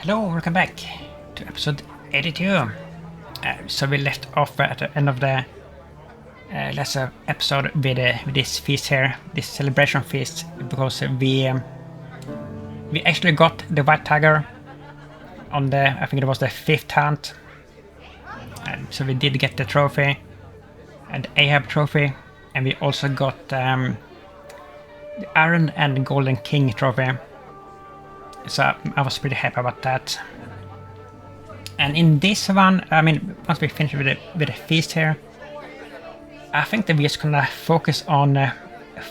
Hello, welcome back to episode 82. So we left off at the end of the last episode with this feast here, this celebration feast, because we actually got the white tiger on the, I think it was the 5th hunt. So we did get the trophy, and the Ahab trophy, and we also got the Iron and Golden King trophy. So I was pretty happy about that. And in this one, I mean, once we finish with the feast here, I think that we're just gonna focus on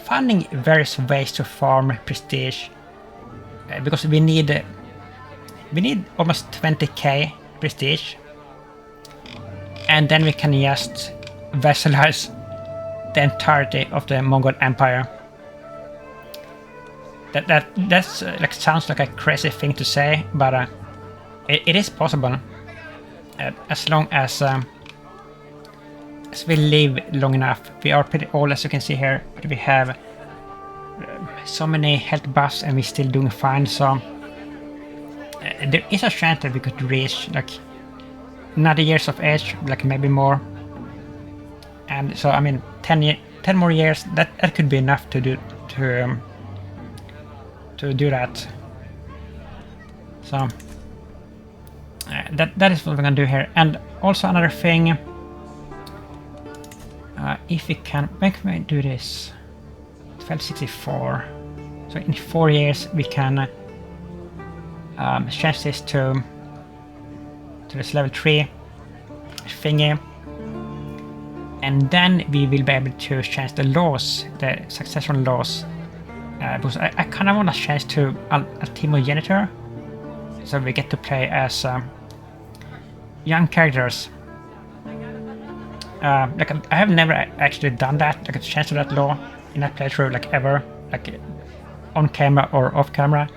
finding various ways to farm prestige, because we need almost 20k prestige, and then we can just vassalize the entirety of the Mongol Empire. That's like sounds like a crazy thing to say, but it is possible as long as we live long enough. We are pretty old, as you can see here, but we have so many health buffs and we're still doing fine. So there is a chance that we could reach like 90 years of age, like maybe more. And so I mean 10 more years, that could be enough to do that. So that is what we're gonna do here. And also another thing, if we can do this 1264, so in 4 years we can change this to this level 3 thingy, and then we will be able to change the laws, the succession laws. Because I kind of want to change to Ultimo Genitor, so we get to play as young characters. Like I have never actually done that, like a change to that law in a playthrough, like ever, like on camera or off camera.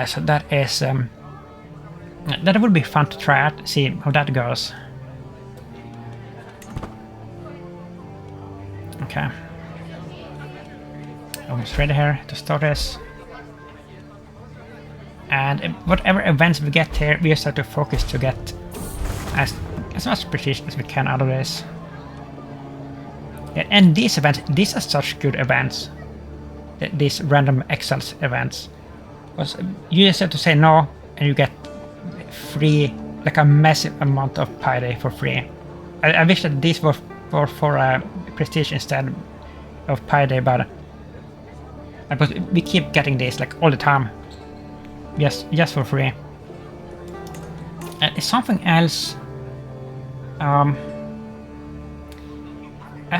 So that is that would be fun to try out, see how that goes. Okay. Almost ready here to start this. And whatever events we get here, we just have to focus to get as much prestige as we can out of this. Yeah, and these events, these are such good events. These random exiles events. Because you just have to say no and you get free, like a massive amount of piety for free. I wish that these were for prestige instead of piety, but we keep getting this like all the time, just for free. And something else, I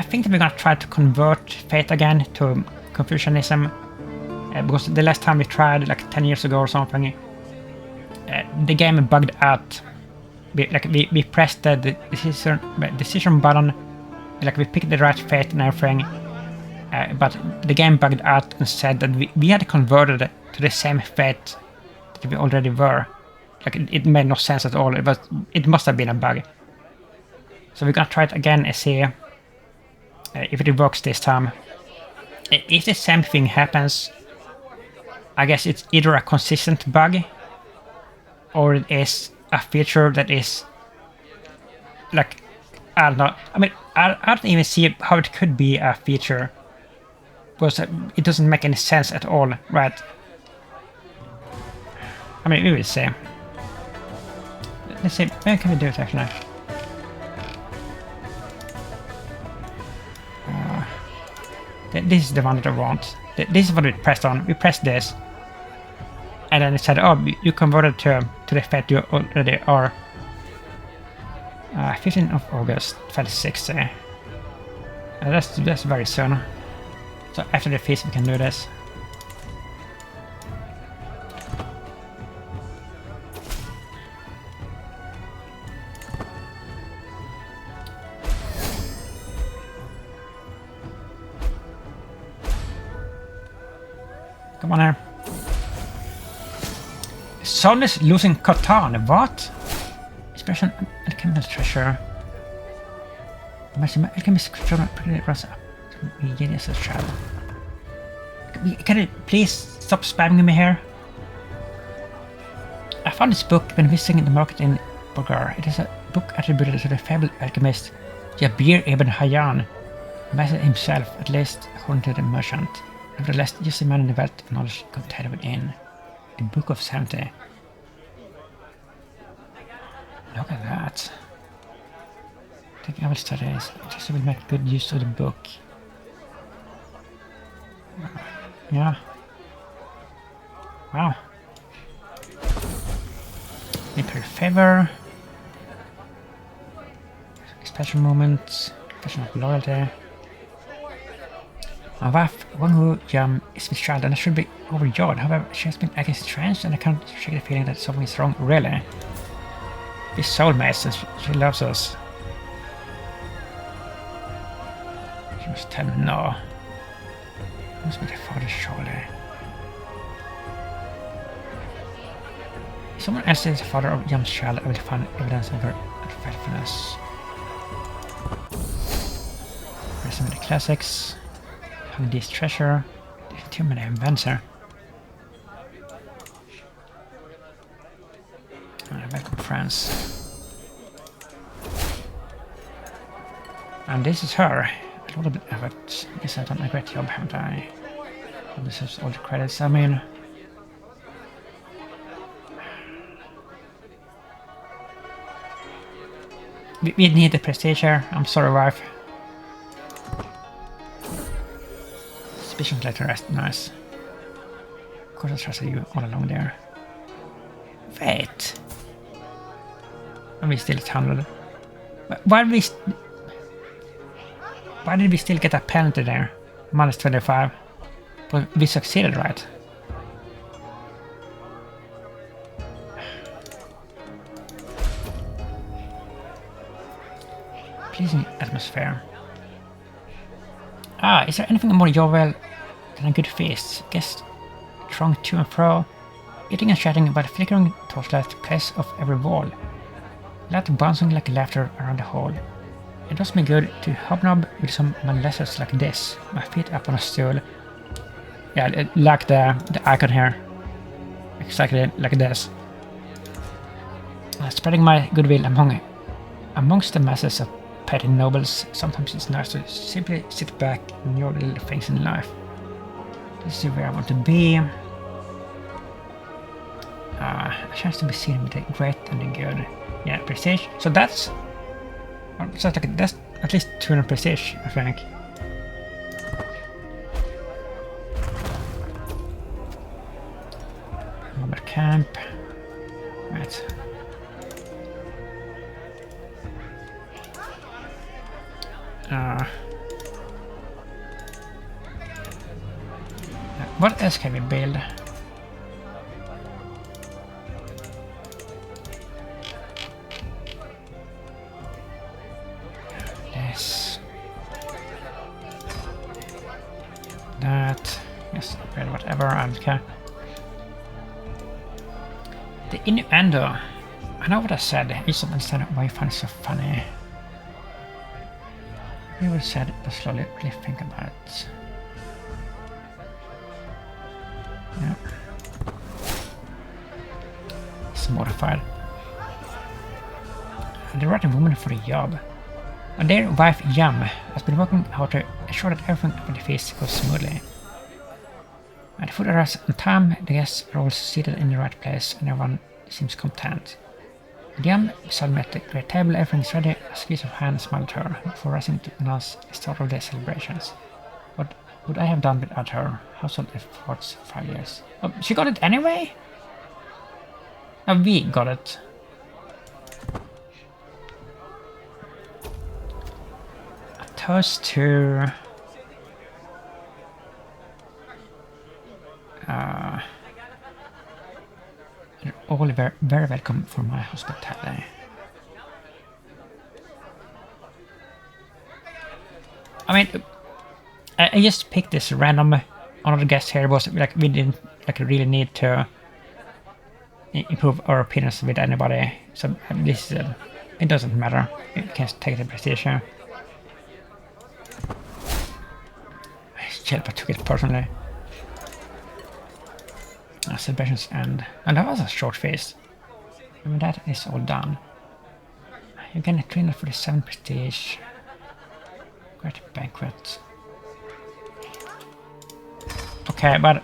think that we're gonna try to convert Faith again to Confucianism, because the last time we tried, like 10 years ago or something, the game bugged out. We pressed the decision button, like we picked the right Faith and everything. But the game bugged out and said that we had converted to the same fate that we already were. Like it made no sense at all. It must have been a bug. So we're gonna try it again and see if it works this time. If the same thing happens, I guess it's either a consistent bug or it is a feature that is like, I don't know. I mean, I don't even see how it could be a feature, because it doesn't make any sense at all, right? I mean, we will see. Let's see, where can we do it actually? This is the one that I want. This is what we pressed on. We pressed this, and then it said, "Oh, you converted to the fate you already are." 15th of August, 1260. That's very soon. So after the feast we can do this. Come on here. Sol is losing Catan, what? Expression alchemical treasure. Alchemist treasure pretty runs up. Genius as travel. Can you please stop spamming me here? found this book when visiting the market in Bulgar. It is a book attributed to the fabled alchemist Jabir ibn Hayyan, master himself, at least according to the merchant. Nevertheless, just the man in the wealth of knowledge contained within. The Book of 70. Look at that. I think I will study this. I just will make good use of the book. Yeah. Wow. Imperial favor. Special moments. Expression of loyalty. My wife, Wang Yam, is with child and I should be overjoyed. However, she has been acting strange and I can't shake the feeling that something is wrong, really. We're soulmates and she loves us. She must tell me no. It must be the father, surely. If someone else is the father of Yam's child, I will find evidence of her unfaithfulness. Here's some of the classics. This treasure. There's too many events here. Welcome, friends. And this is her. A little bit of it. Yes, I've done a great job, haven't I? Well, this is all the credits. I mean, we need the prestige here. I'm sorry, wife. Suspicious letter, that's nice. Of course I trusted you all along there. Wait. And we still handled. Why did we still get a penalty there? Minus 25. But we succeeded, right? Pleasing atmosphere. Ah, is there anything more jovial than a good feast? Guests throng to and fro, eating and chatting by the flickering torchlight place of every wall. Laughter bouncing like laughter around the hall. It does me good to hobnob with some molesters like this, my feet up on a stool. Yeah, like the icon here. Exactly like this. Spreading my goodwill amongst the masses of petty nobles. Sometimes it's nice to simply sit back and enjoy the little things in life. This is where I want to be. A chance to be seen with the great and the good. Yeah, prestige. So that's at least 200 prestige, I think. Another camp. Right. What else can we build? This. That. Yes, upgrade whatever, I don't care. The innuendo. I know what I said, I just don't understand why you find it so funny. You would said, but slowly really think about it. Yeah. It's mortified. The right woman for the job. And their wife Yam has been working hard to ensure that everything at the feast goes smoothly. And the food arrives on time, the guests are all seated in the right place, and everyone seems content. And Yam beside me at the great table, everything is ready, a squeeze of hand smiled at her, before rising to announce the start of the celebrations. What would I have done without her household efforts for 5 years? Oh, she got it anyway? No, we got it. A toast to... You're all very, very welcome for my hospitality. I mean, I just picked this random another guest here. Was like we didn't like really need to improve our opinions with anybody. So this it doesn't matter. You can take the prestige here. Shelpa took it personally. Celebrations end. And that was a short phase. I mean, that is all done. You get 347 prestige. Great banquet. Okay, but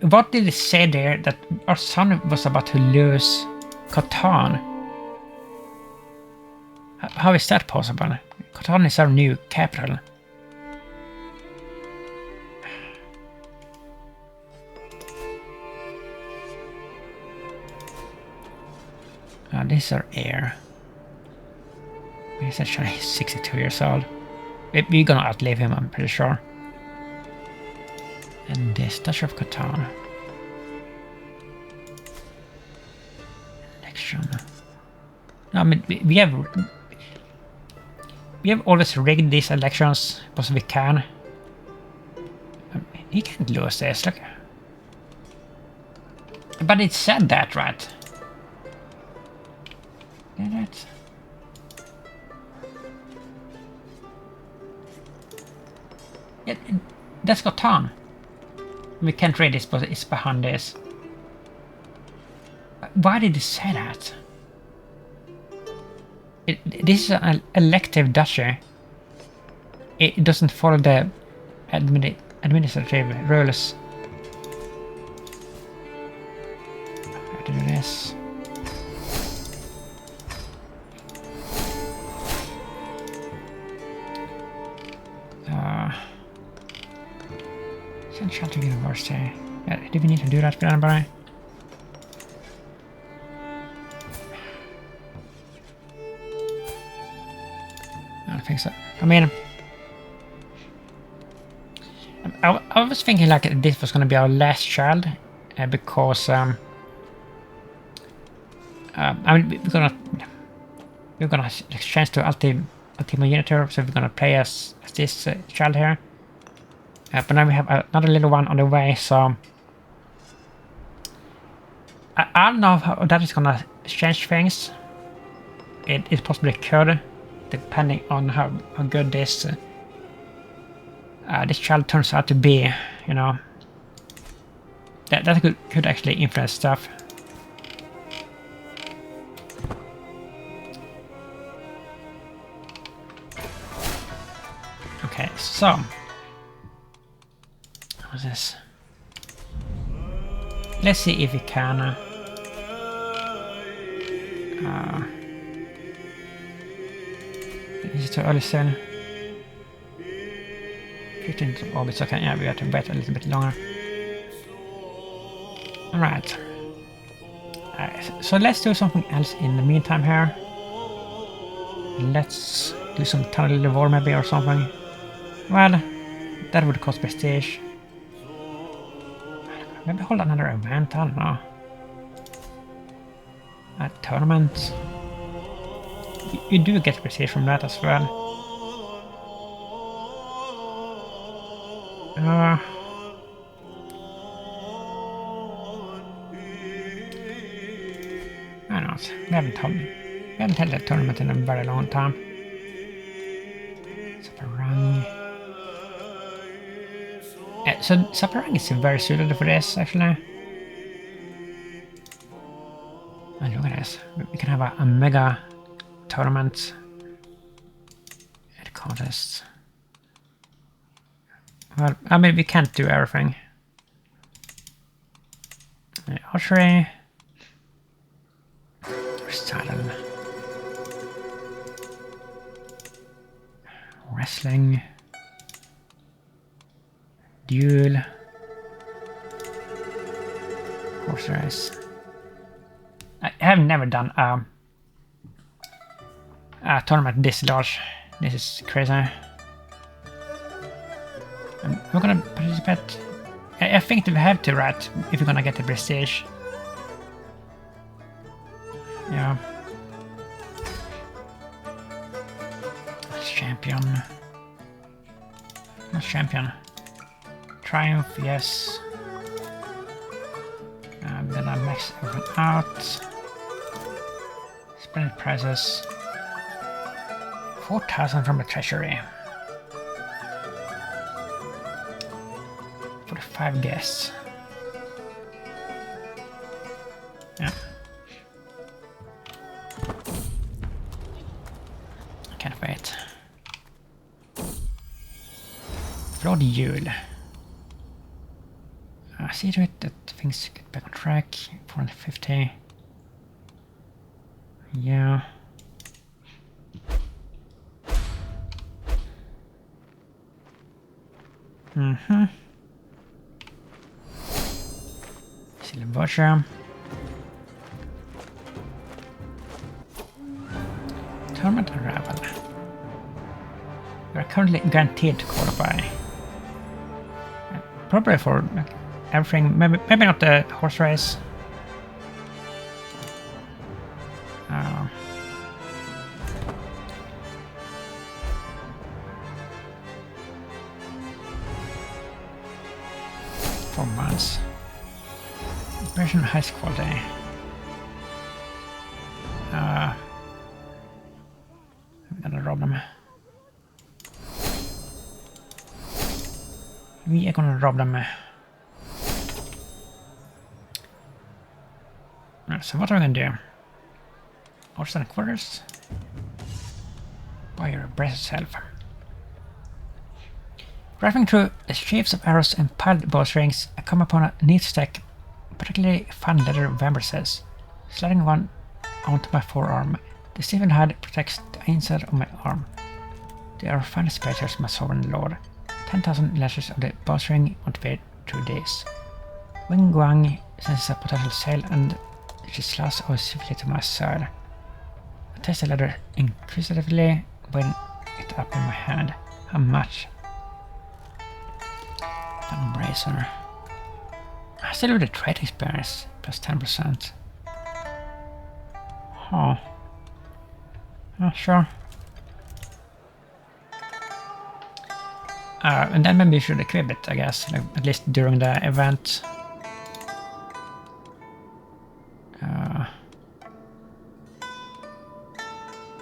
what did it say there that our son was about to lose Catan? How is that possible? Catan is our new capital. This is our heir. He's actually 62 years old. We're gonna outlive him, I'm pretty sure. And this Duchy of Catan. Election. No, I mean, we have always rigged these elections because we can. He can't lose this, look. But it said that, right? Did it? Yeah, that's Catan. We can't read this, but it's behind this. Why did it say that? This is an elective duchy. It doesn't follow the administrative rules. I have to do this. Central to University. Yeah, do we need to do that for anybody? I don't think so. I mean, I was thinking like this was going to be our last child because I mean we're gonna exchange to Ultima Unitor, so we're gonna play as this child here. But now we have another little one on the way, so I don't know how that is gonna change things. It possibly could, depending on how good this child turns out to be. You know, that could actually influence stuff. Okay, so. What's this? Let's see if we can is it too early soon? 15th of August, okay, yeah, we have to wait a little bit longer. Alright. So let's do something else in the meantime here. Let's do some tunnel war maybe or something. Well, that would cost prestige. Maybe hold another event, I don't know. A tournament. You do get prestige from that as well. Why not? We haven't held a tournament in a very long time. So Saparang is very suited for this, actually. And look at this. We can have a mega tournament at contests. Well, I mean, we can't do everything. Archery. Recital. Wrestling. Duel. Horse race. I have never done a tournament this large. This is crazy. We're gonna participate. I think that we have to, right? If we're gonna get the prestige. Yeah. Champion. Not champion. Triumph, yes. Then I max everything out. Splendid prizes. 4,000 from the treasury. 45 guests. module. See to it that things get back on track. 450. Yeah. Silver. Tournament arrival. We are currently guaranteed to qualify. Probably for like, everything. Maybe not the horse race. 4 months. Operation high quality. I'm gonna rob them. We are gonna rob them. So what are we gonna do? Horse and quarters. Fire, brace yourself. Driving through the sheaves of arrows and piled bowstrings, I come upon a neat stack, particularly fine leather vambraces, sliding one onto my forearm. The stiffen hide protects the inside of my arm. They are fine specials, my sovereign lord. 10,000 lashes of the bowstring motivate through this. Wing Guang senses a potential sail and she slides over swiftly to my side. I test the leather inquisitively, weighing it up in my hand. How much? Fun bracer. I still with the trade experience, plus 10%. Huh. Sure. And then maybe we should equip it, I guess, like, at least during the event.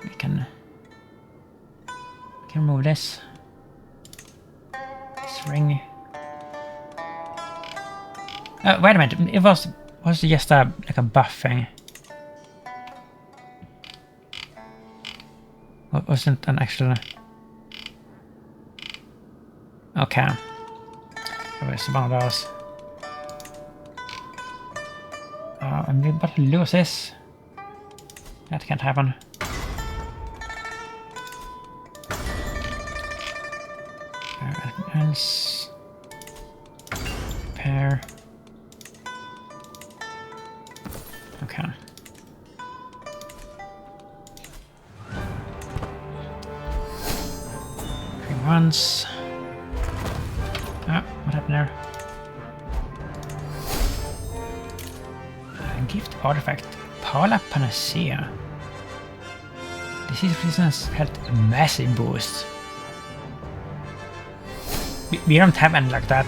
We can remove this ring. Wait a minute, it was just like a buff thing. Wasn't an actual. Okay. It was one of those. And we're about to lose this. That can't happen. Anything else? Repair. Okay. Once. What happened there? Gift artifact. Pala Panacea. Disease resistance health massive boost. We don't have any like that.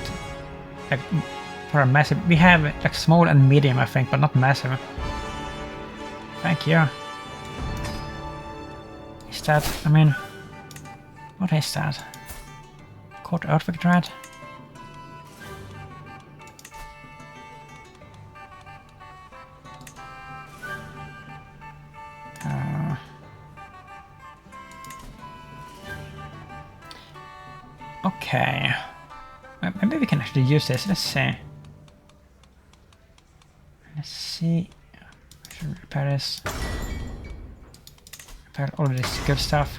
Like for a massive. We have like small and medium, I think, but not massive. Thank you. Is that? I mean. What is that? Court artifact, right? Okay. Maybe we can actually use this. Let's see. Let's see. I should repair this. Repair all this good stuff.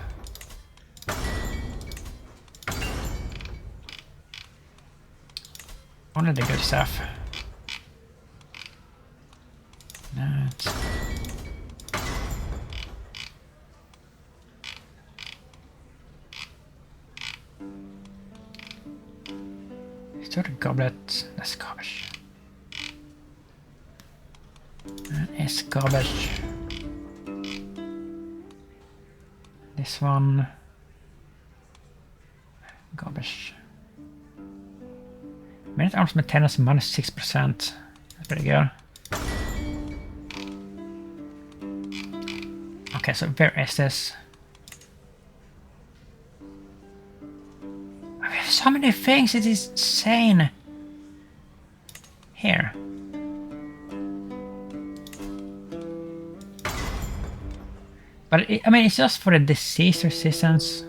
Only the good stuff. That. Storied goblet. That's garbage. That is garbage. This one. Garbage. Minute arms maintenance minus 6%. That's pretty good. Okay, so where is this? We have so many things, it is insane. Here. But I mean, it's just for the disease resistance.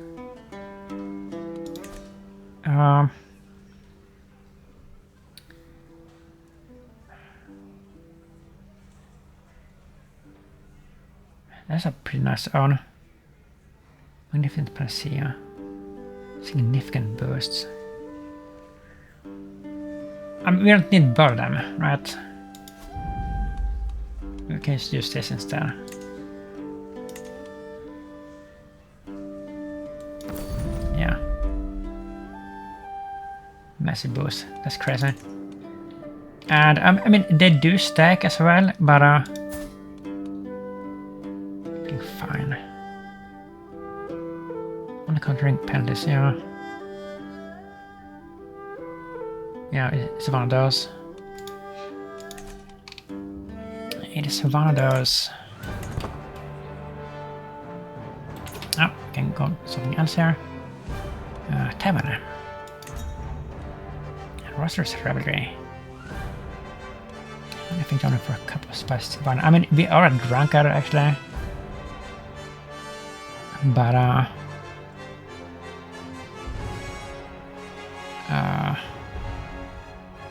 That's a pretty nice urn. Magnificent panacea. Significant bursts. We don't need both of them, right? We can just use this instead. Yeah. Massive boost. That's crazy. And I mean, they do stack as well, but fine. Only countering penalties, yeah. Yeah, it's one of those. It is one of those. Oh, we can go something else here. Tibet. Roster's Revelry. I think only for a couple of spices. I mean, we are a drunkard actually. But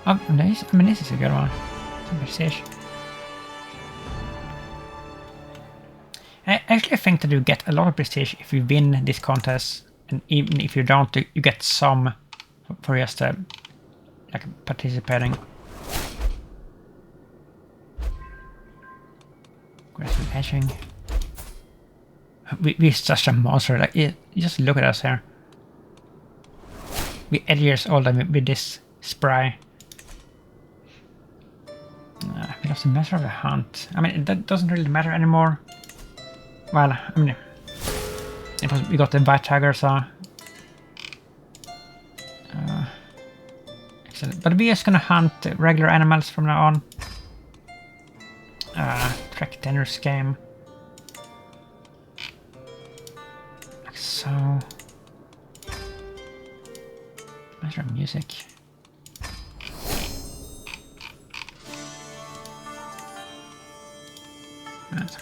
oh, nice. I mean, this is a good one. Prestige. I actually think that you get a lot of prestige if you win this contest, and even if you don't, you get some for just like participating. Aggressive edging. We're such a monster. Like, just look at us here. We 8 years old and with this spray. We lost the measure of the hunt. I mean, that doesn't really matter anymore. Well, I mean, we got the white tiger, so excellent. But we're just gonna hunt regular animals from now on. Track dangerous game. Like so. Measure of music. Right.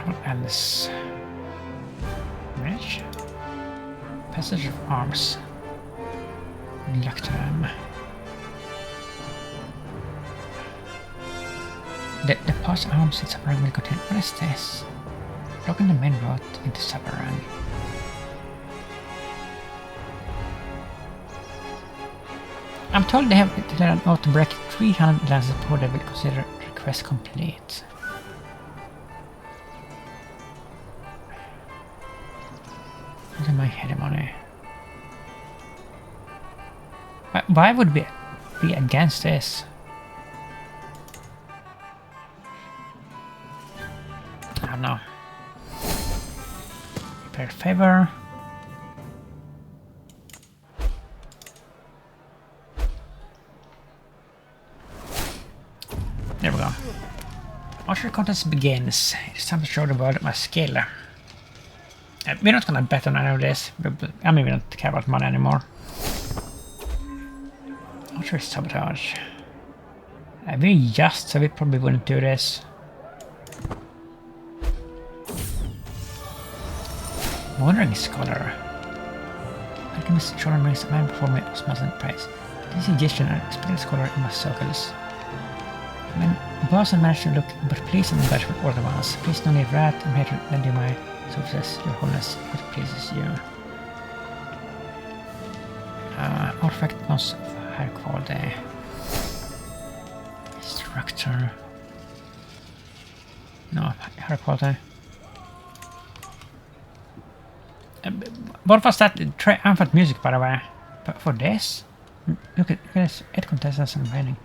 What else? Rich? Passage of arms. Lactam. The past arms in Suburban will contain. What is this? Blocking the main road into Suburban. I'm told they have declared an oath to break 300 lances before they will consider request complete. Look at my hegemony. Why would we be against this? I don't know. Repair favor. There we go. Archery contest begins. It's time to show the world my skill. We're not gonna bet on any of this. I mean, we don't care about money anymore. Archery sabotage. We're just, so we probably wouldn't do this. Wandering Scholar. Alchemist Shoran brings a man before me of smiles and praise. This suggestion an expected scholar in my circles. When Boss managed to look but pleased and bashful all at once, please no need wrath and hatred lend you my services, your holiness, what pleases you. Artifact most of higher quality. Structure. No, higher quality. What was that? Triumphant music, by the way. But for this? Look at this. 8 contestants and raining.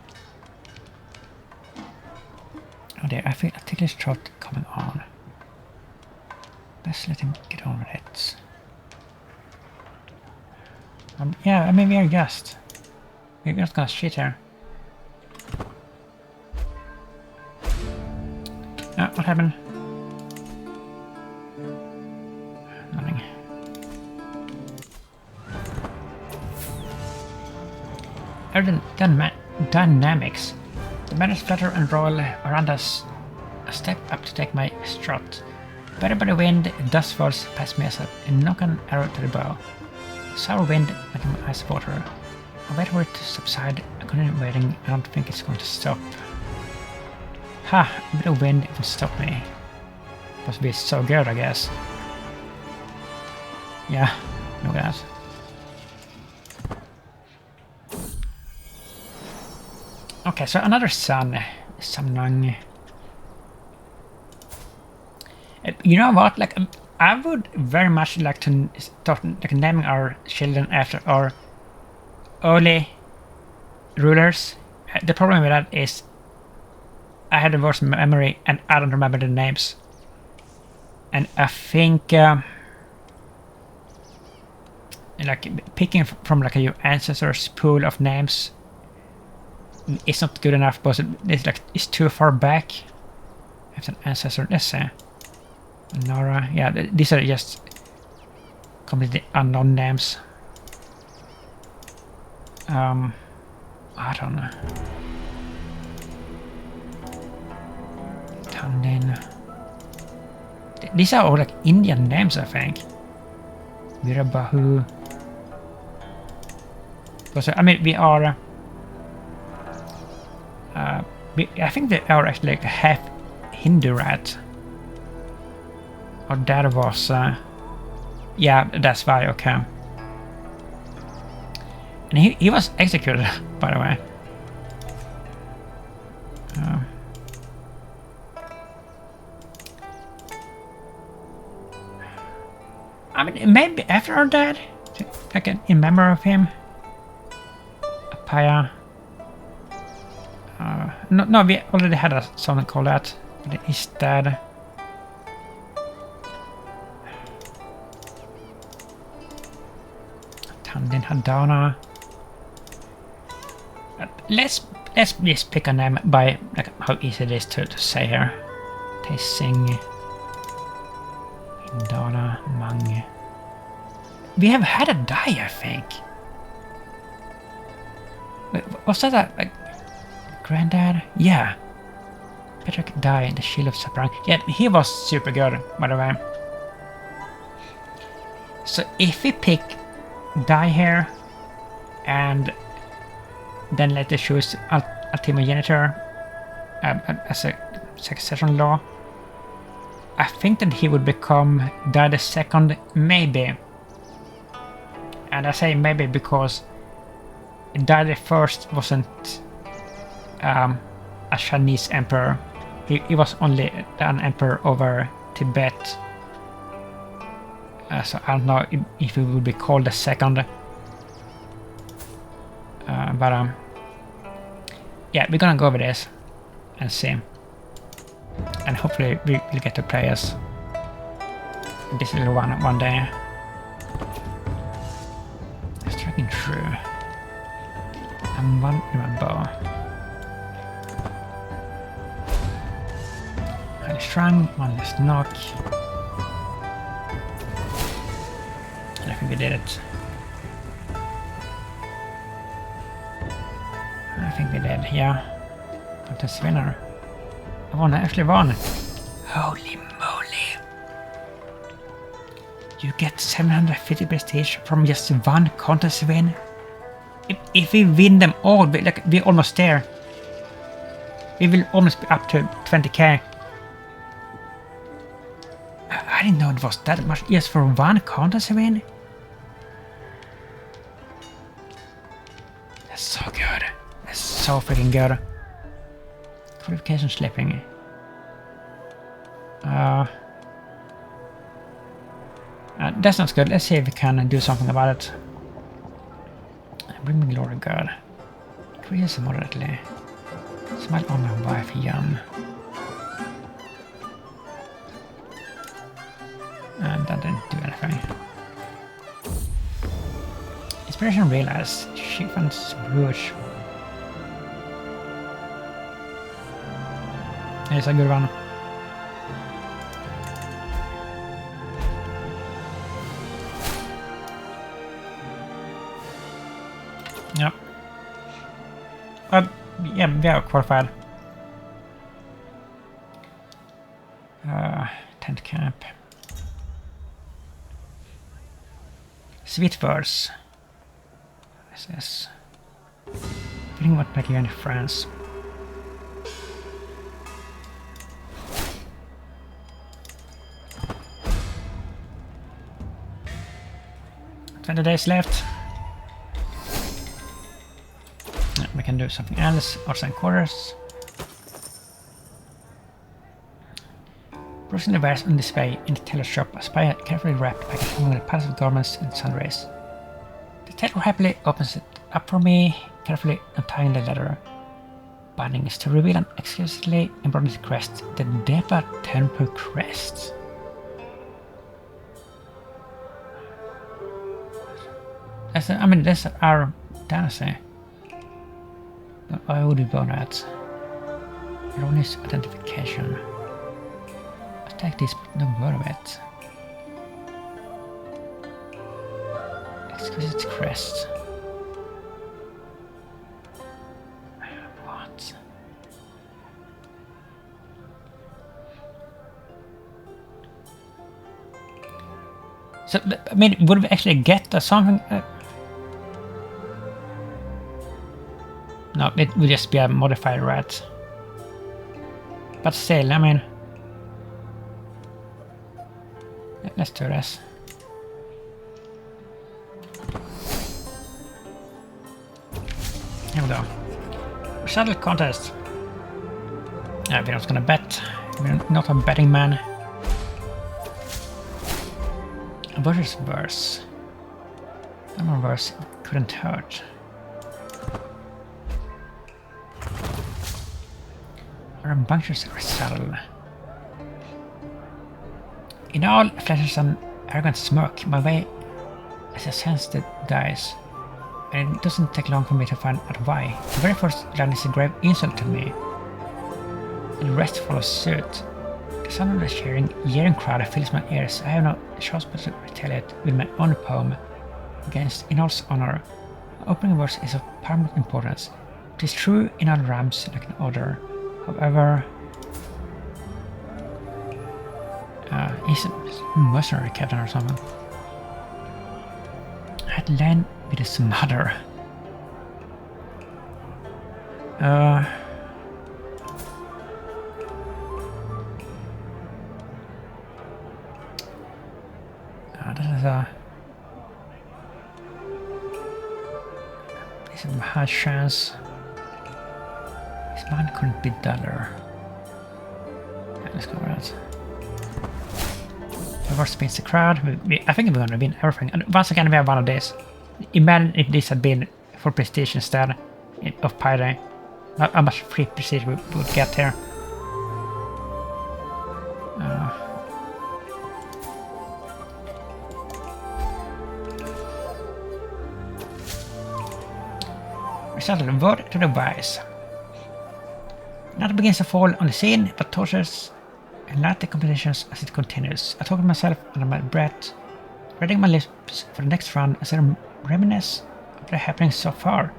Oh dear, I feel a ticklish throat coming on. Let's let him get on with it. Yeah, I mean, we are just. We're not gonna shit here. What happened? Nothing. Dynamics. The manners flutter and roll around us. A step up to take my strut. Better by the wind, dust falls past me as a knock an arrow to the bow. Sour wind like ice water. I wait for it to subside. I continue waiting. I don't think it's going to stop. Ha! A bit of wind can stop me. Must be so good, I guess. Yeah, look at that. Okay, so another sun. Sumnung. You know what? Like, I would very much like to start like naming our children after our early rulers. The problem with that is I had the worst memory and I don't remember the names. And I think like picking from like your ancestors' pool of names is not good enough because it's too far back. It's an ancestor. Let's say Nora. Yeah, these are just completely unknown names. I don't know. Tandin. These are all like Indian names, I think. Virabahu. Because I mean, we are. I think they are actually like half Hindu, right? Or that was. Yeah, that's why. Okay. And he was executed, by the way. I mean, maybe after our dad, like in memory of him. Apaya. No, we already had something called that. But he's dead. Tandin Hadana. Let's just pick a name by like how easy it is to say here. Taising. Indana Mang. We have had a die, I think. Wait, was that a granddad? Yeah. Patrick die in the Shield of Saprang. Yeah, he was super good, by the way. So if we pick die here and then let us choose Ultimogenitor as a succession law, I think that he would become die the second, maybe. And I say maybe because die the first wasn't a Chinese emperor. He was only an emperor over Tibet. So I don't know if he would be called the second. But yeah, we're gonna go with this and see. And hopefully we'll get to play as this little one day. Striking true. And one in my bow. Highly strong, one less knock. And I think we did it. I think we did, yeah. Contest winner. I actually won. Holy moly. You get 750 prestige from just one contest win. If we win them all, we're almost there. We will almost be up to 20k. I didn't know it was that much just for one contest win. That's so good. That's so freaking good. Qualification slipping. That's not good. Let's see if we can do something about it. Bring me glory god. Increase moderately. Smile on my wife Jan. And that didn't do anything. Inspiration realize. Chieftain's brooch. It's a good one. Yeah. Yeah, we are qualified. Tent camp. Sweet verse. This is feeling what like you in France. "20 days left." We can do something else. Arts and quarters. Browsing the wares on display in the tailor shop, a spy carefully wrapped package among the piles of garments and sunrays. The tailor happily opens it up for me, carefully untying the leather. Binding is to reveal an exquisitely embroidered crest, the Deva Temple crest. That's our dynasty. Why would we burn that? Erroneous identification. Take this, but no word of it. Exquisite crest. What? So, I mean, would we actually get something? No, it would just be a modified rat. But still, I mean... Let's do this. Here we go. Shuttle contest. We're not gonna bet. We're not a betting man. A versus verse. One verse couldn't hurt. A rambunctious saddle. In all flashes an arrogant smirk my way as I sense the dice, and it doesn't take long for me to find out why. The very first line is a grave insult to me, and the rest follows suit. The sound of the cheering, jeering crowd fills my ears. I have no choice but to retaliate with my own poem against Inal's honor. The opening verse is of paramount importance. It is true in all rhymes like an order. However, he's a mercenary captain or something. I had land with his mother. That is a... It's a high chance. His mind couldn't be duller. Yeah, let's go with that. Reverse spins the crowd. I think we're going to win everything. And once again, we have one of these. Imagine if this had been for prestige instead of Payday. How much free prestige we would get here. Result of word to the wise. Night begins to fall on the scene, but torches and light the competitions as it continues. I talk to myself under my breath, reading my lips for the next round as I reminisce of the happenings so far.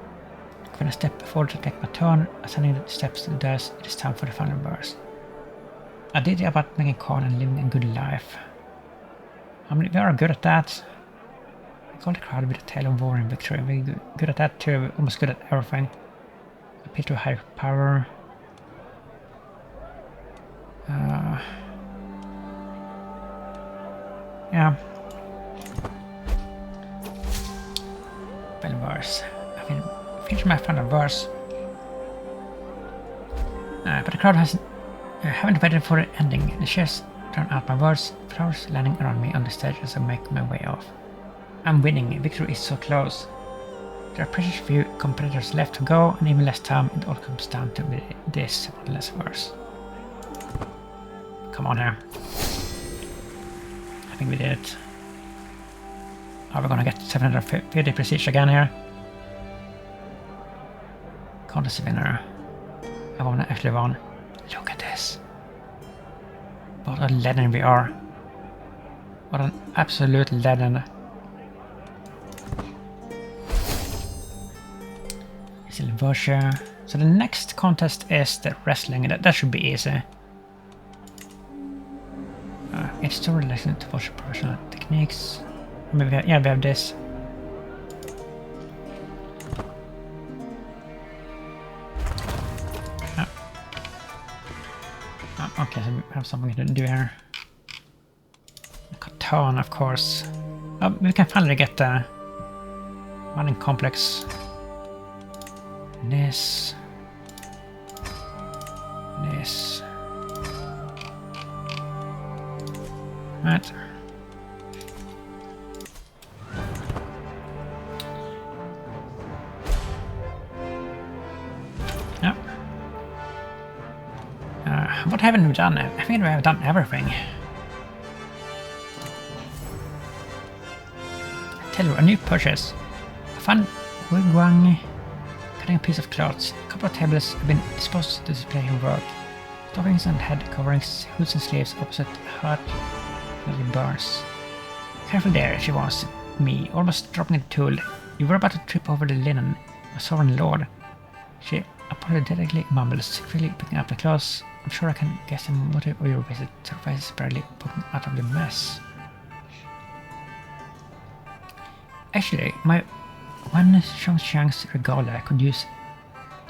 When I step forward to take my turn, ascending the steps to the dice, it is time for the final verse. I did it about making corn and living a good life. I mean, we are good at that. I call the crowd with a tale of war and victory. We're good at that too. We're almost good at everything. Appeal to a higher power. Yeah. Final verse. I mean, finish my final verse. But the crowd haven't waited for the ending. The cheers drown out my words, flowers landing around me on the stage as I make my way off. I'm winning. Victory is so close. There are precious few competitors left to go, and even less time. It all comes down to this one last verse. Come on here. I think we did it. Are we gonna get 750 prestige again here? Contest winner. I wanna actually won. Look at this. What a legend we are. What an absolute legend. Silvershire. So the next contest is the wrestling. That should be easy. It's too related to watch professional techniques. Maybe we have this. Okay, so we have something to do here. Katana, of course. Oh, we can finally get the running complex. This. This. Right. Yeah. What haven't we done? I think we have done everything. Tell you, a new purchase. I found wigwam cutting a piece of cloth. A couple of tables have been disposed to display her work. Stockings and head coverings, hoods and sleeves opposite heart really burns. Careful there, she was me, almost dropping the tool. You were about to trip over the linen, a sovereign lord. She apologetically mumbles, quickly picking up the clothes. I'm sure I can guess the motive of your visit. Surprise barely poking out of the mess. Actually, my one Shang's regalia could use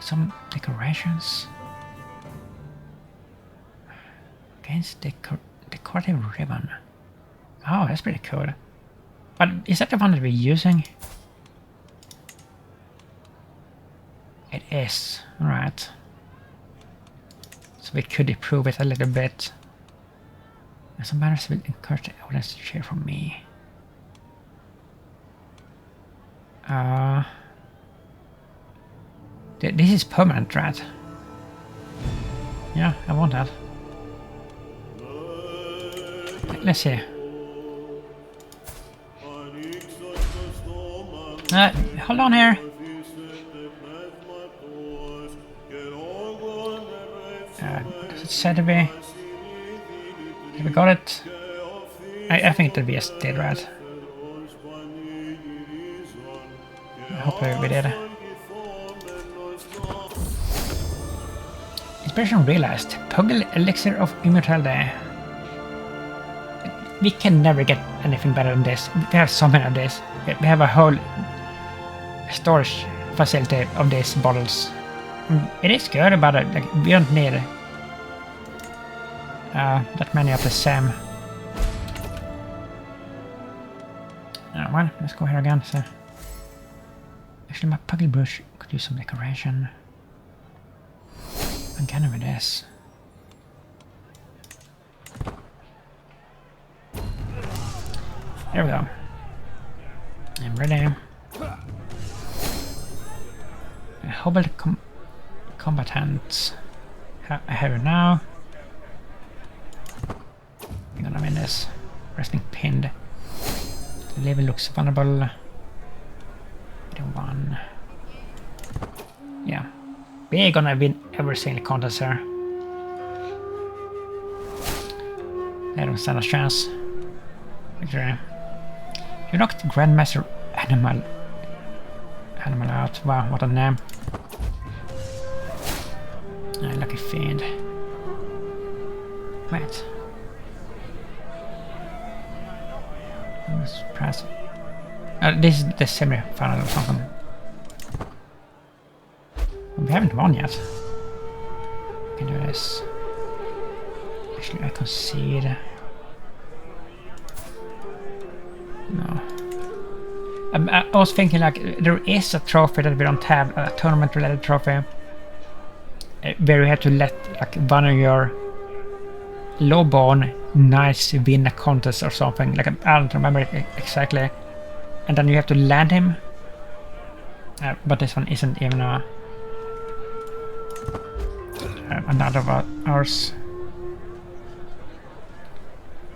some decorations. Against decorative ribbon. Oh, that's pretty cool. But is that the one that we're using? It is. Alright. So we could improve it a little bit. And some banners will encourage the audience to cheer for me. This is permanent, right? Yeah, I want that. Let's see. Hold on here. Does it say to be? Have we got it? I think it'll be a stead, right? Hopefully we did. Inspiration realized. Pugyel elixir of immortality. We can never get anything better than this. We have so many of this. We have a whole storage facility of these bottles. It is good, but like, we don't need that many of the same. Well, let's go here again. So. Actually, my pugyel brush could use some decoration. I'm kind of with this. There we go. I'm ready. Hobbled combatant. I have it now. I'm gonna win this. Resting pinned. The level looks vulnerable. One. Yeah. We're gonna win every single contest here. I don't stand a chance. Victory. You knocked Grandmaster Animal out. Wow, what a name. Lucky fiend. Wait. Let's press. This is the semi-final or something. We haven't won yet. We can do this. Actually, I concede. No. I was thinking like there is a trophy that we don't have, a tournament-related trophy, where you have to let like one of your low-born knights win a contest or something. Like I don't remember it exactly. And then you have to land him. But this one isn't even another of ours.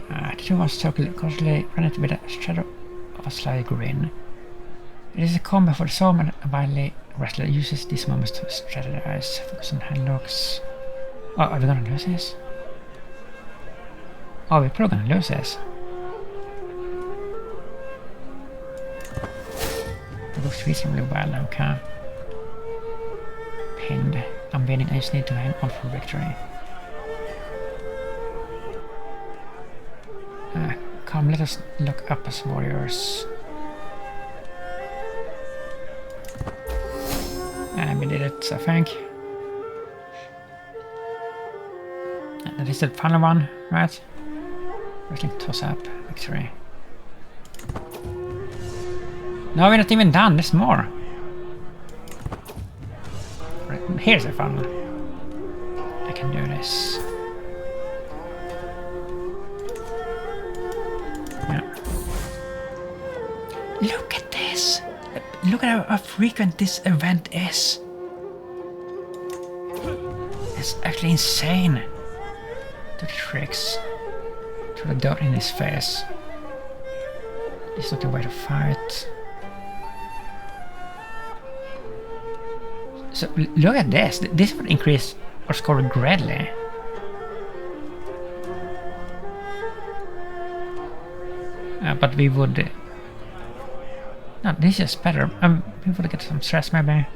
The two ones circle constantly run it with a shadow of a sly grin. It is a combo for the soul and a wily wrestler uses these moments to strategize, focus on hand looks. Oh, are we gonna lose this? Oh, we're probably gonna lose this. It looks reasonably well, okay. Pinned. I'm winning, I just need to hang on for victory. Come, let us look up as warriors. And we did it, I think. And that is the final one, right? Wrestling toss up, victory. No, we're not even done, there's more. Right, here's the fun one. I can do this. Yeah. Look at this! Look at how frequent this event is. It's actually insane. The tricks. To the dot in his face. This is not the way to fight. So look at this. This would increase our score greatly. But we would... no, this is better. We would get some stress maybe.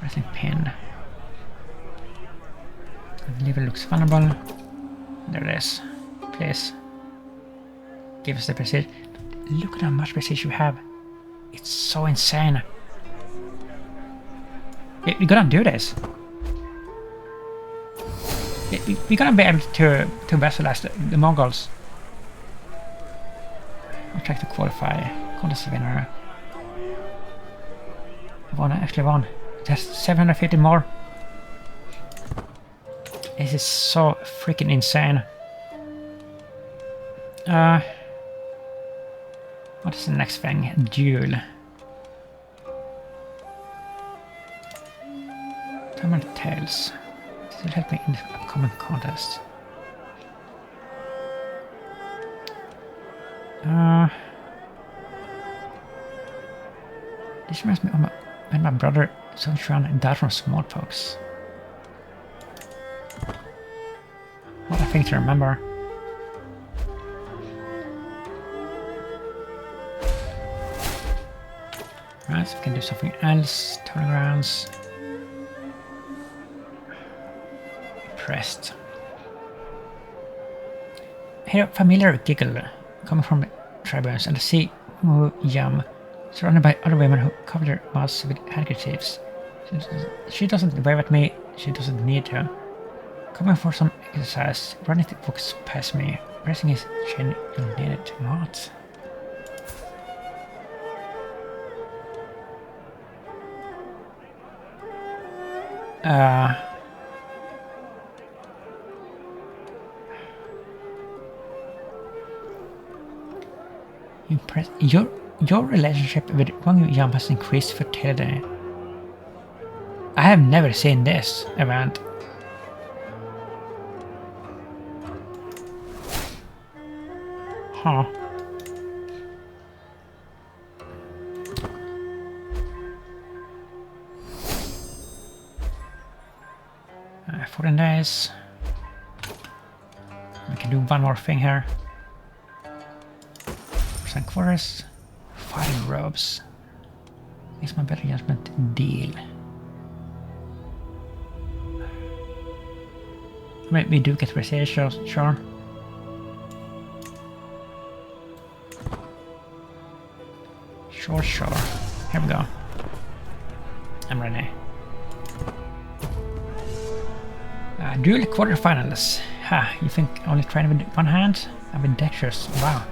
I think pin. The lever looks vulnerable. There it is. Please. Give us the prestige. Look at how much prestige we have. It's so insane. We're gonna do this. We're gonna be able to vassalize the Mongols. I'll try to qualify. Contest winner. I actually won. Just 750 more. This is so freaking insane. What is the next thing? Duel. Tournament Tales. This will help me in the upcoming contest. This reminds me of when my brother Sun Quan died from smallpox. What a thing to remember. Right, so we can do something else. Turning grounds. Impressed. Hear familiar giggle coming from the tribunes and the sea yum, surrounded by other women who cover their mouths with handkerchiefs. She doesn't wave at me, she doesn't need to. Coming for some exercise, running walks past me, pressing his chin, you'll need it. What? Impressed. Your relationship with Wang Yam has increased fertility. I have never seen this event. Huh. Uh, 14 days. We can do one more thing here. Percent quarters. Fighting robes. Makes my better judgment deal. Maybe we do get prestige, sure. Sure. Here we go. I'm ready. Dual quarterfinals. Ha, you think only training with one hand? I'm ambidextrous. Wow.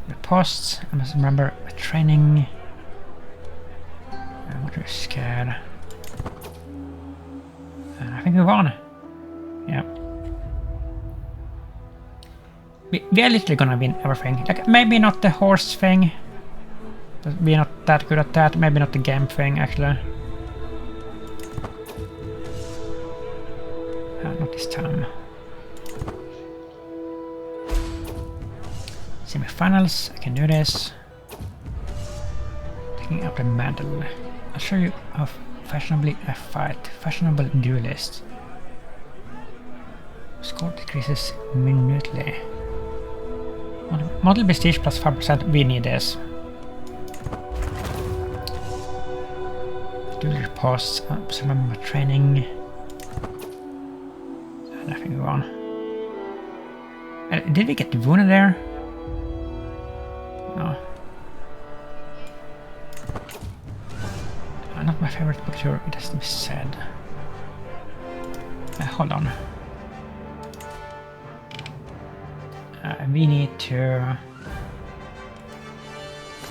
The posts. I must remember training. I'm not really scared. I think we won. Yeah. We are literally gonna win everything. Like, maybe not the horse thing. But we're not that good at that. Maybe not the game thing, actually. Not this time. Semi-finals. I can do this. Taking up the mantle. I'll show you how fashionably I fight. Fashionable duelist. Score decreases minutely. Model prestige plus 5%, we need this. Dual posts, remember my training. move on. Did we get wounded there? No. Not my favorite picture, it has to be said. Hold on. We need to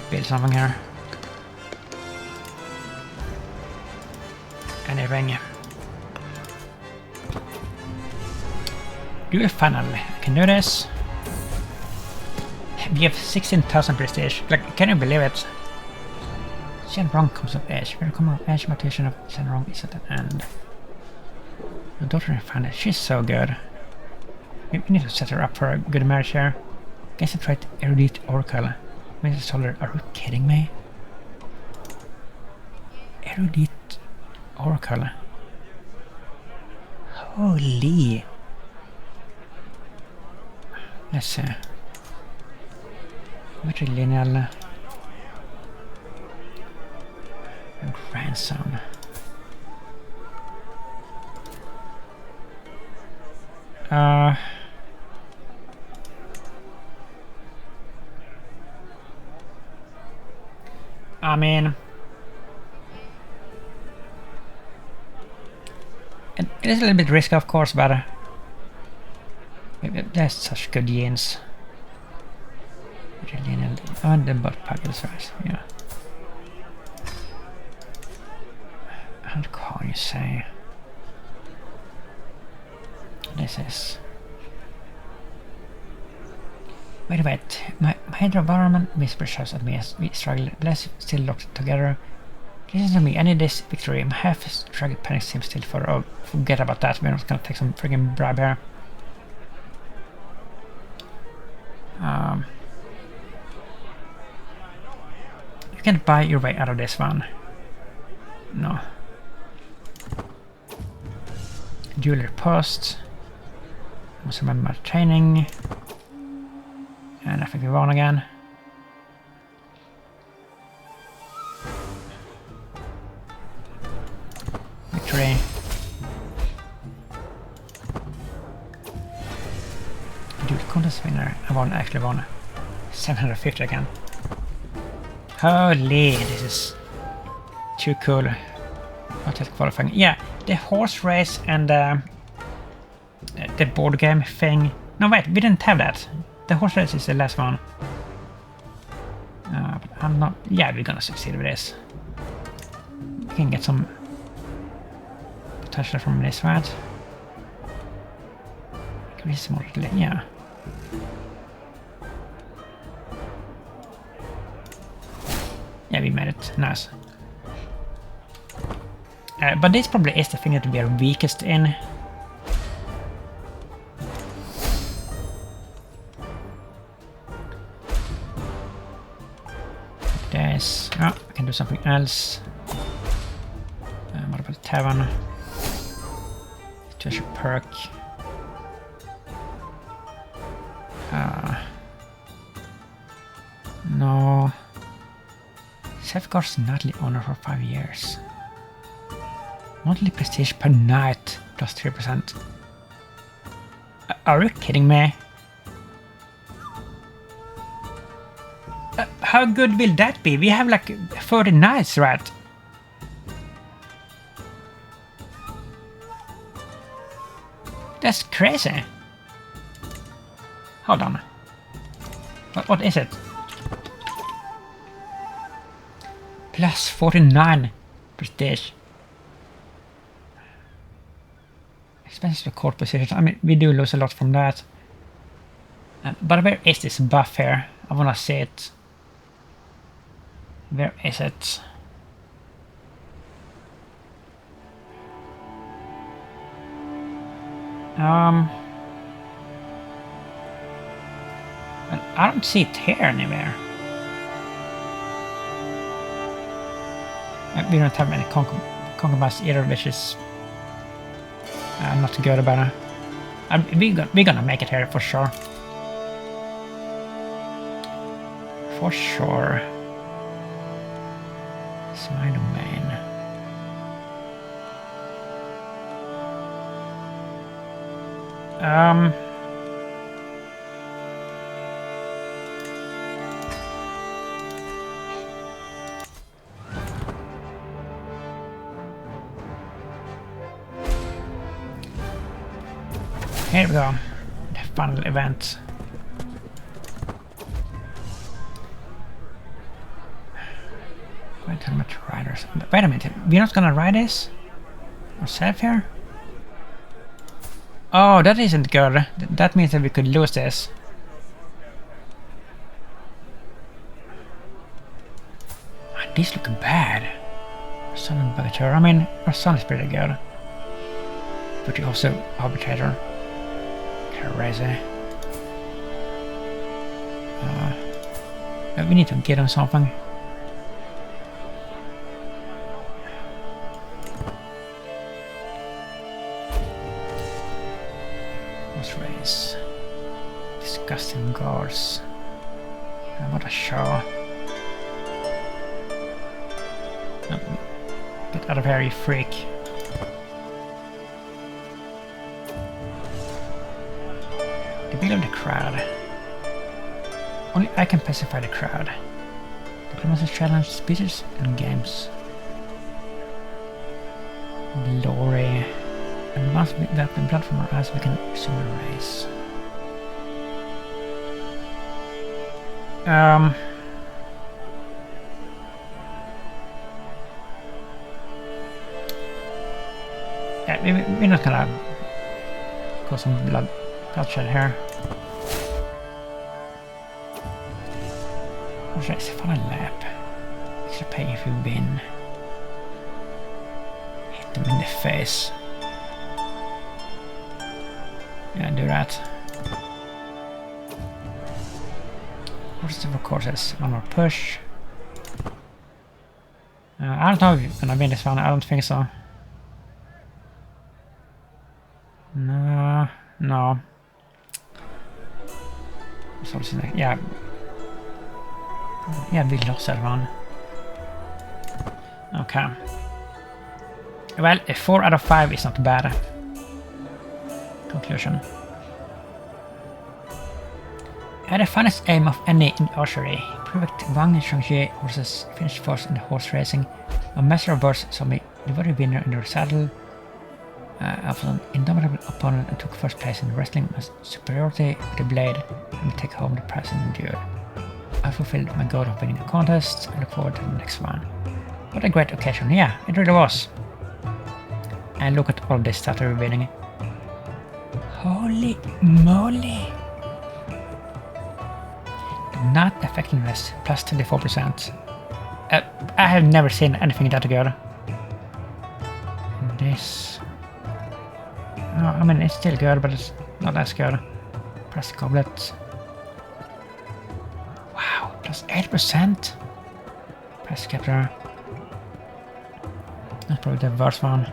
build something here. Anything. Do a funnel. I can do this. We have 16,000 prestige. Like, can you believe it? Xennial comes of age. Very common age mutation of Xennial is at an end. The daughter of Fanny, she's so good. We need to set her up for a good marriage here. Guess I tried erudite oracle. Mrs. Solar, are you kidding me? Erudite oracle. Holy. Let's see. Xennial. Grandson. I mean, it is a little bit risky, of course, but there's such good genes. And the butt puggles, right? Yeah. How can you say? This is. Wait, my hydrobarman whisper shouts at me as we struggle, let's still locked together. Listen to me, I need this victory. My half-struggled panic seems still for. Oh, forget about that, we're not gonna take some friggin' bribe here. You can't buy your way out of this one. No. Jeweler post. I must remember my training. And I think we won again. Victory. Dude, contest winner. I actually won. 750 again. Holy, this is too cool. Not just qualifying. Yeah, the horse race and the board game thing. No, wait, we didn't have that. The horse race is the last one. But I'm not. Yeah, we're gonna succeed with this. We can get some potential from this, right? Increase more. Yeah. Yeah, we made it. Nice. But this probably is the thing that we are weakest in. There's... Oh, I can do something else. What about tavern? Treasure perk. No. Safeguards nightly honor for 5 years. Monthly prestige per night plus 3%. Are you kidding me? How good will that be? We have like 30 nights, right? That's crazy. Hold on. What is it? Plus 49 prestige. Expensive court positions. I mean, we do lose a lot from that. But where is this buff here? I wanna see it. Where is it? Well, I don't see it here anywhere. We don't have any concubines either, which is not good about it. We're gonna make it here for sure. For sure. It's my domain. Here we go. The final event. Quite how much riders. Wait a minute, we're not gonna ride this? Ourselves here? Oh, that isn't good. That means that we could lose this. These look bad. Sun and Bagateur. I mean, our sun is pretty good. But you also Arbitrator. Crazy. We need to get him something. Horse race. Disgusting guards. What a show. Get out of here, you freak. The big of the crowd. Only I can pacify the crowd. Diplomacy challenge, speeches and games. Glory. And once we have been blood from our eyes, we can resume the race. Yeah, we're not gonna cause some bloodshed here. Horse race, final lap. Extra pay if you win. Hit them in the face. Yeah, do that. Horses of courses, one more push. I don't know if you're gonna win this one, I don't think so. No. Yeah. Yeah, we lost that one. Okay. Well, a 4 out of 5 is not bad. Conclusion. The finest aim of any in archery. Perfect Wang Shangxi horses finished first in the horse racing. A master of words saw me the very winner in the saddle. After an indomitable opponent and took first place in wrestling with superiority with the blade and take home the prize and endured. I fulfilled my goal of winning a contest. I look forward to the next one. What a great occasion. Yeah, it really was. And look at all this stuff that we're winning. Holy moly! Not effectiveness, plus 24%. I have never seen anything that good. And this... Oh, I mean, it's still good, but it's not as good. Press goblet. Wow, plus 8%. Press scepter. That's probably the worst one.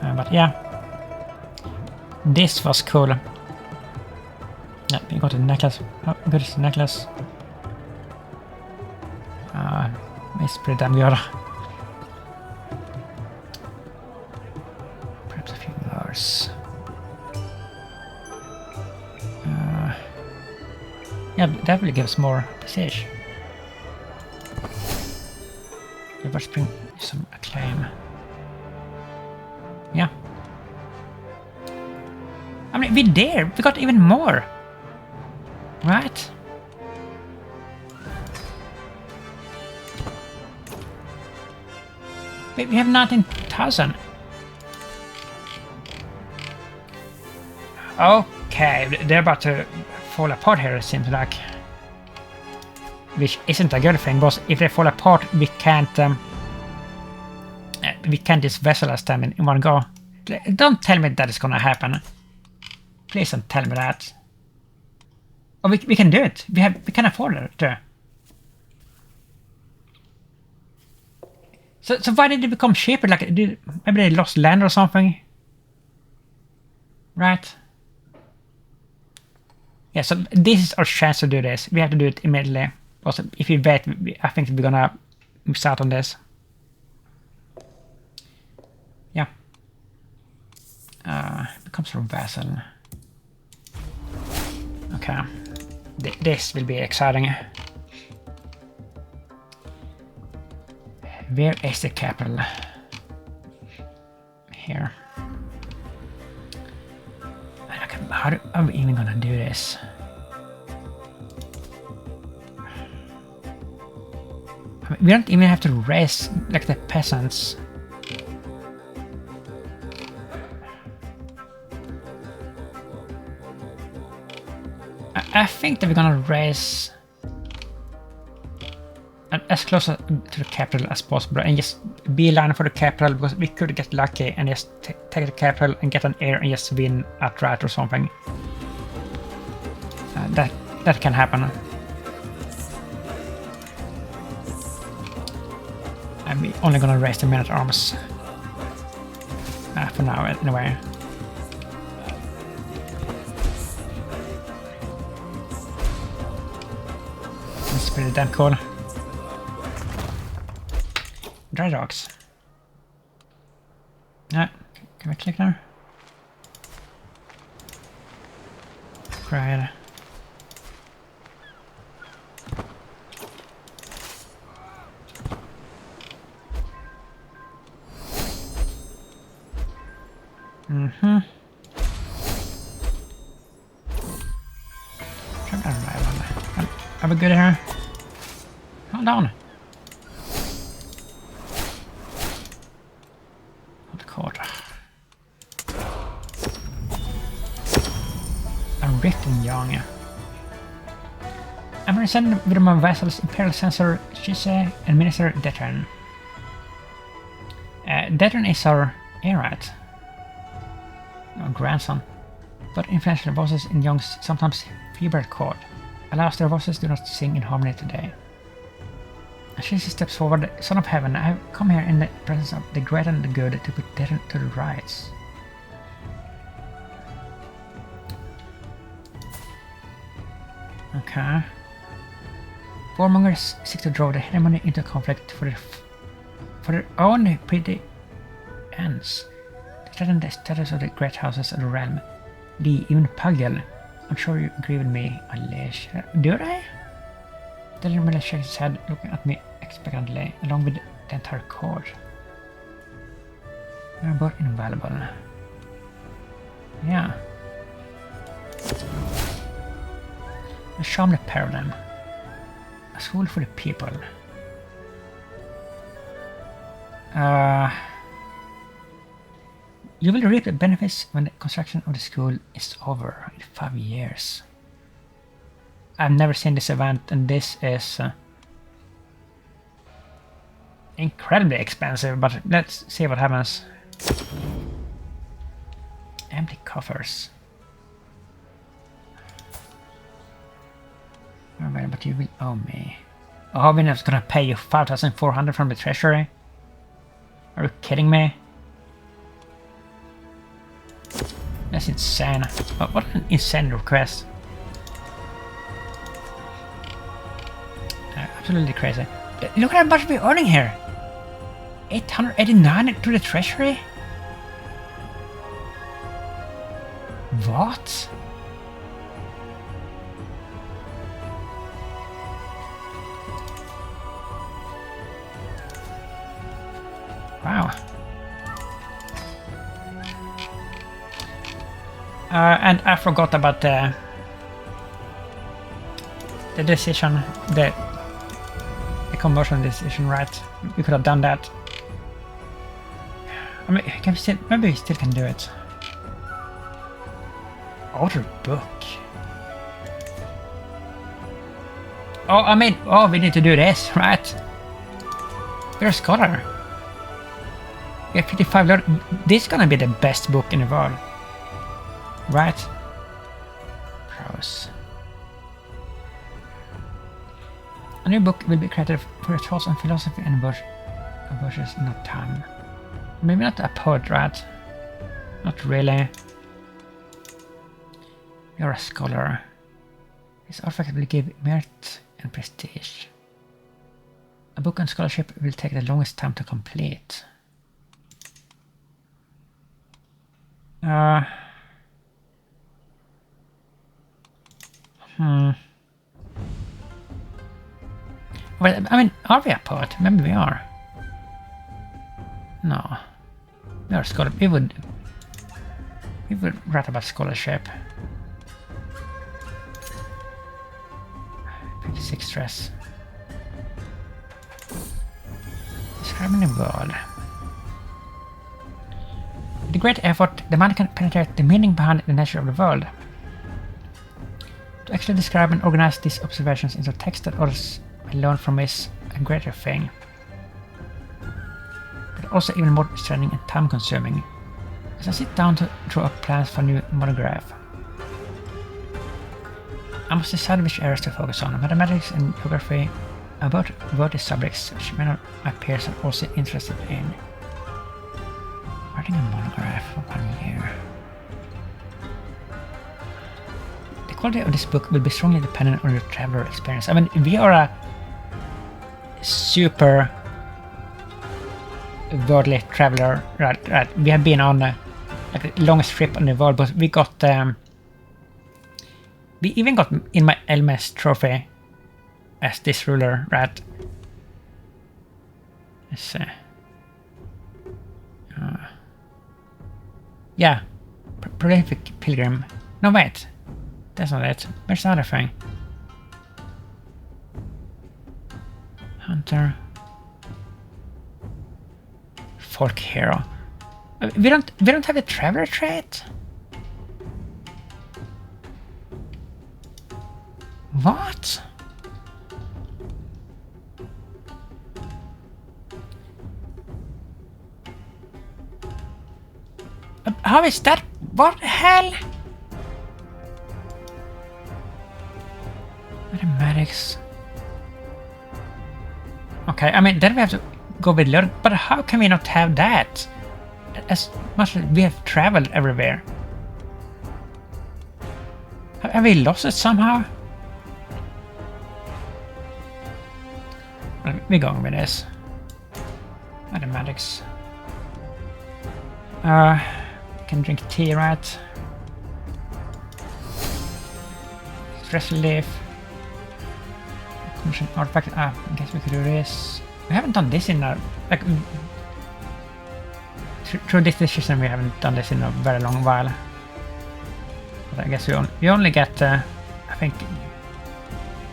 But yeah. This was cool. Yeah, we got a necklace. Oh, good, it's a necklace. It's pretty damn good. Perhaps a few words. Yeah, that will give us more prestige. Let's bring some acclaim. Yeah. I mean, we did. We got even more. Right? We have 19,000. Okay, they're about to fall apart here, it seems like. Which isn't a good thing, because if they fall apart, we can't just Vassalize them in one go. Don't tell me that is gonna happen. Please don't tell me that. Oh, we can do it. We can afford it too. So why did it become cheaper? Like, maybe they lost land or something? Right? Yeah, so this is our chance to do this. We have to do it immediately. Also, if we wait, I think we're gonna miss out on this. Yeah. Become sort of vassal. Okay. This will be exciting. Where is the capital? Here. Okay, how are we even gonna do this? I mean, we don't even have to raise like the peasants. I think that we're gonna raise as close to the capital as possible and just beeline for the capital, because we could get lucky and just take the capital and get an heir and just win outright or something. That can happen. I'm only gonna raise the men-at-arms for now anyway. It's pretty damn cool. Dry dogs. Can we click there? Right. Are we good here? Hold on. Hold court. I'm written young. I'm presented with my vassals Imperial Censor Chise and Minister Detran. Detran is our heir, right? Our grandson. But influential voices in Young's sometimes feeble court. Alas, their voices do not sing in harmony today. As she steps forward, Son of Heaven, I have come here in the presence of the great and the good to put Detran to the rights. Okay. Warmongers seek to draw the hegemony into conflict for their own pretty ends. They threaten the status of the great houses of the realm. Even pugyel. I'm sure you agree with me, Alish. Do they? Detran merely shakes his head, looking at me expectantly, along with the entire court. They are both invaluable. Yeah. A charming pair of them. A school for the people. You will reap the benefits when the construction of the school is over in 5 years. I've never seen this event, and this is incredibly expensive, but let's see what happens. Empty coffers. Alright, but you will owe me. Oh, we're not gonna pay you 5,400 from the treasury? Are you kidding me? That's insane. What an insane request. Absolutely crazy. Look at how much we're earning here. 889 to the treasury? What? Wow. And I forgot about the decision, the conversion decision, right? We could have done that. I mean, can we still, maybe we still can do it. Order book. Oh, I mean, oh, we need to do this, right? We're a scholar. We have 55 learn. This is gonna be the best book in the world. Right? Prose. A new book will be created for your thoughts on philosophy and verses in that time. Maybe not a poet, right? Not really. You're a scholar. This artifact will give merit and prestige. A book on scholarship will take the longest time to complete. Well, I mean, are we a poet? Maybe we are. No. We are scholar. We would write about scholarship. 56 stress. Describing the world. With a great effort, the man can penetrate the meaning behind the nature of the world. To actually describe and organize these observations into text that others may learn from is a greater thing. But also even more straining and time-consuming, as I sit down to draw up plans for a new monograph. I must decide which areas to focus on. Mathematics and geography are both worthy subjects which many of my peers are also interested in. Writing a monograph for 1 year. The quality of this book will be strongly dependent on your traveler experience. I mean, we are a super worldly traveler, right? We have been on like the longest trip in the world, but we got we even got in my Elmes trophy as this ruler, right? Let's see. Yeah, prolific pilgrim. No, wait, that's not it. Where's the other thing? Hunter. Folk hero. We don't have the traveler trait. What? How is that? What the hell? Mathematics. Okay, I mean, then we have to go with learn, but how can we not have that? As much as we have traveled everywhere. Have we lost it somehow? We're going with this. Mathematics. Can drink tea, right? Stress relief. Commission artifact. I guess we could do this. We haven't done this in a like through this decision. We haven't done this in a very long while. But I guess we only get I think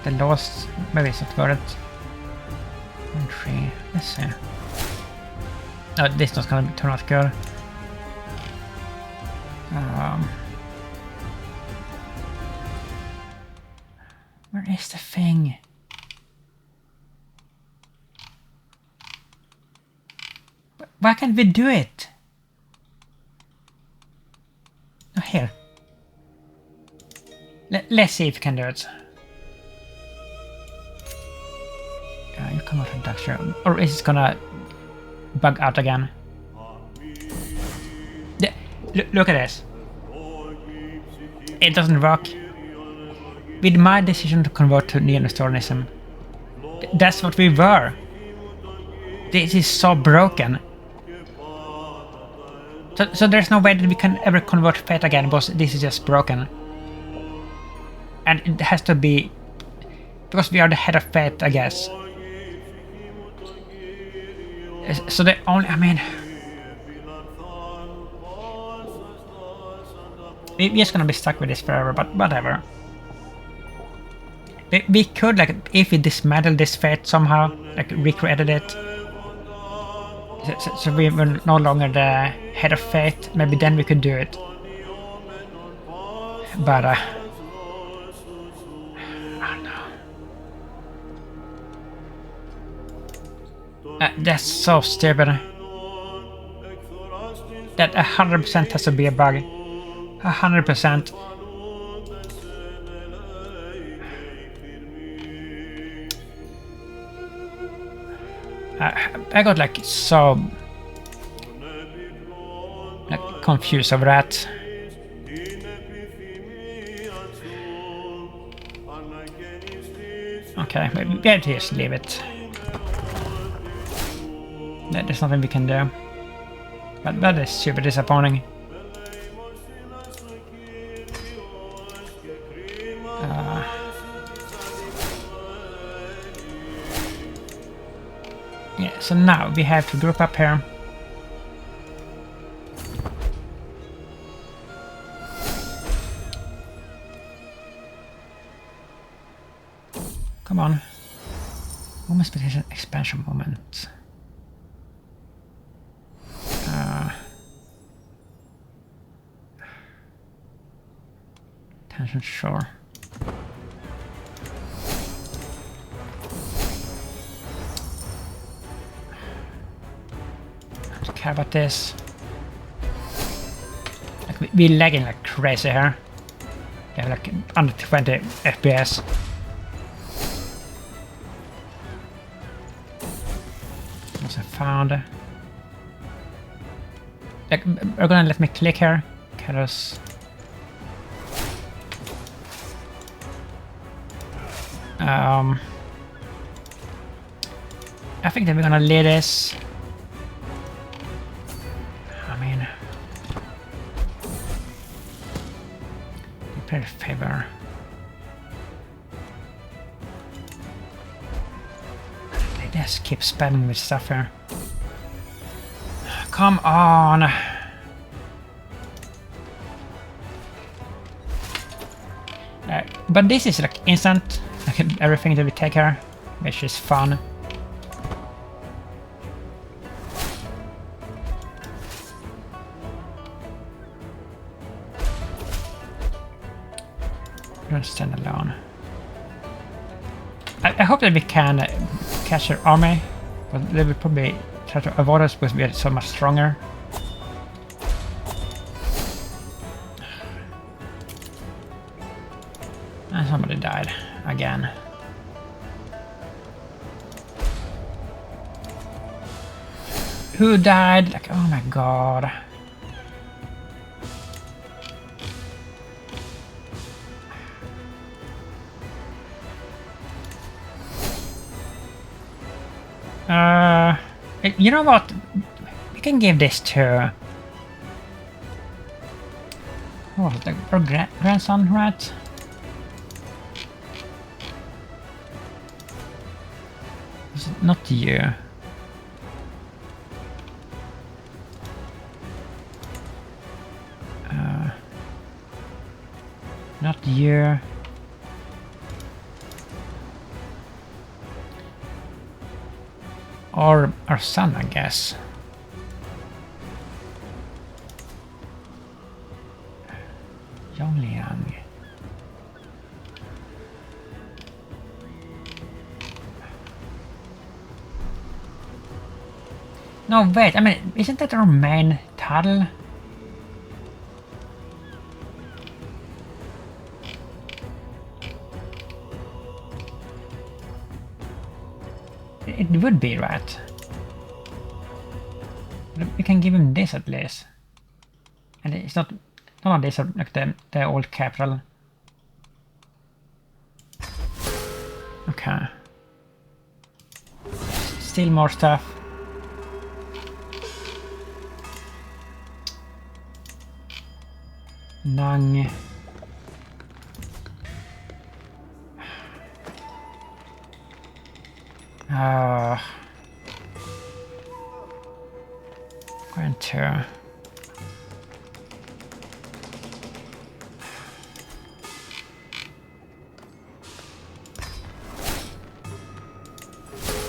the lowest. Maybe it's not worth it. 1-3. Let's see. No, this is not gonna turn out good. Where is the thing? Why can't we do it? Oh, here. Let's see if we can do it. You come out from Dutcher. Or is it gonna bug out again? Yeah, look at this. It doesn't work. With my decision to convert to Neo-Nestorianism, that's what we were. This is so broken. So there's no way that we can ever convert Fate again, because this is just broken. And it has to be because we are the head of Fate, I guess. So the only, I mean, we're just gonna be stuck with this forever, but whatever. We could, like, if we dismantled this Fate somehow, like recreated it, so we were no longer the head of Fate, maybe then we could do it. But oh no. That's so stupid. That 100% has to be a bug. 100%. I got like so like confused over that. Okay, we have to just leave it. There's nothing we can do. But that is super disappointing. So now we have to group up here. Come on. Moment specification expansion moment. Tension sure. I don't care about this. Like we're lagging like crazy here. Yeah, like under 20 FPS. What's I found? Like, are gonna let me click here? Because I think that we're gonna lead this. I mean, prepare favor. They just keep spamming with stuff here. Come on! But this is like instant, like everything that we take here, which is fun. Don't stand alone. I hope that we can catch their army, but they will probably try to avoid us because we are so much stronger. And somebody died again. Who died? Like, oh my god. You know what? We can give this to... What was it? Our grandson, right? Is it not you? Not you. Or our son, I guess. Yongliang. No, wait, I mean, isn't that our main title? It would be, right? But we can give him this at least. And it's not... None of these are like the old capital. Okay. Still more stuff. Nang. Going to...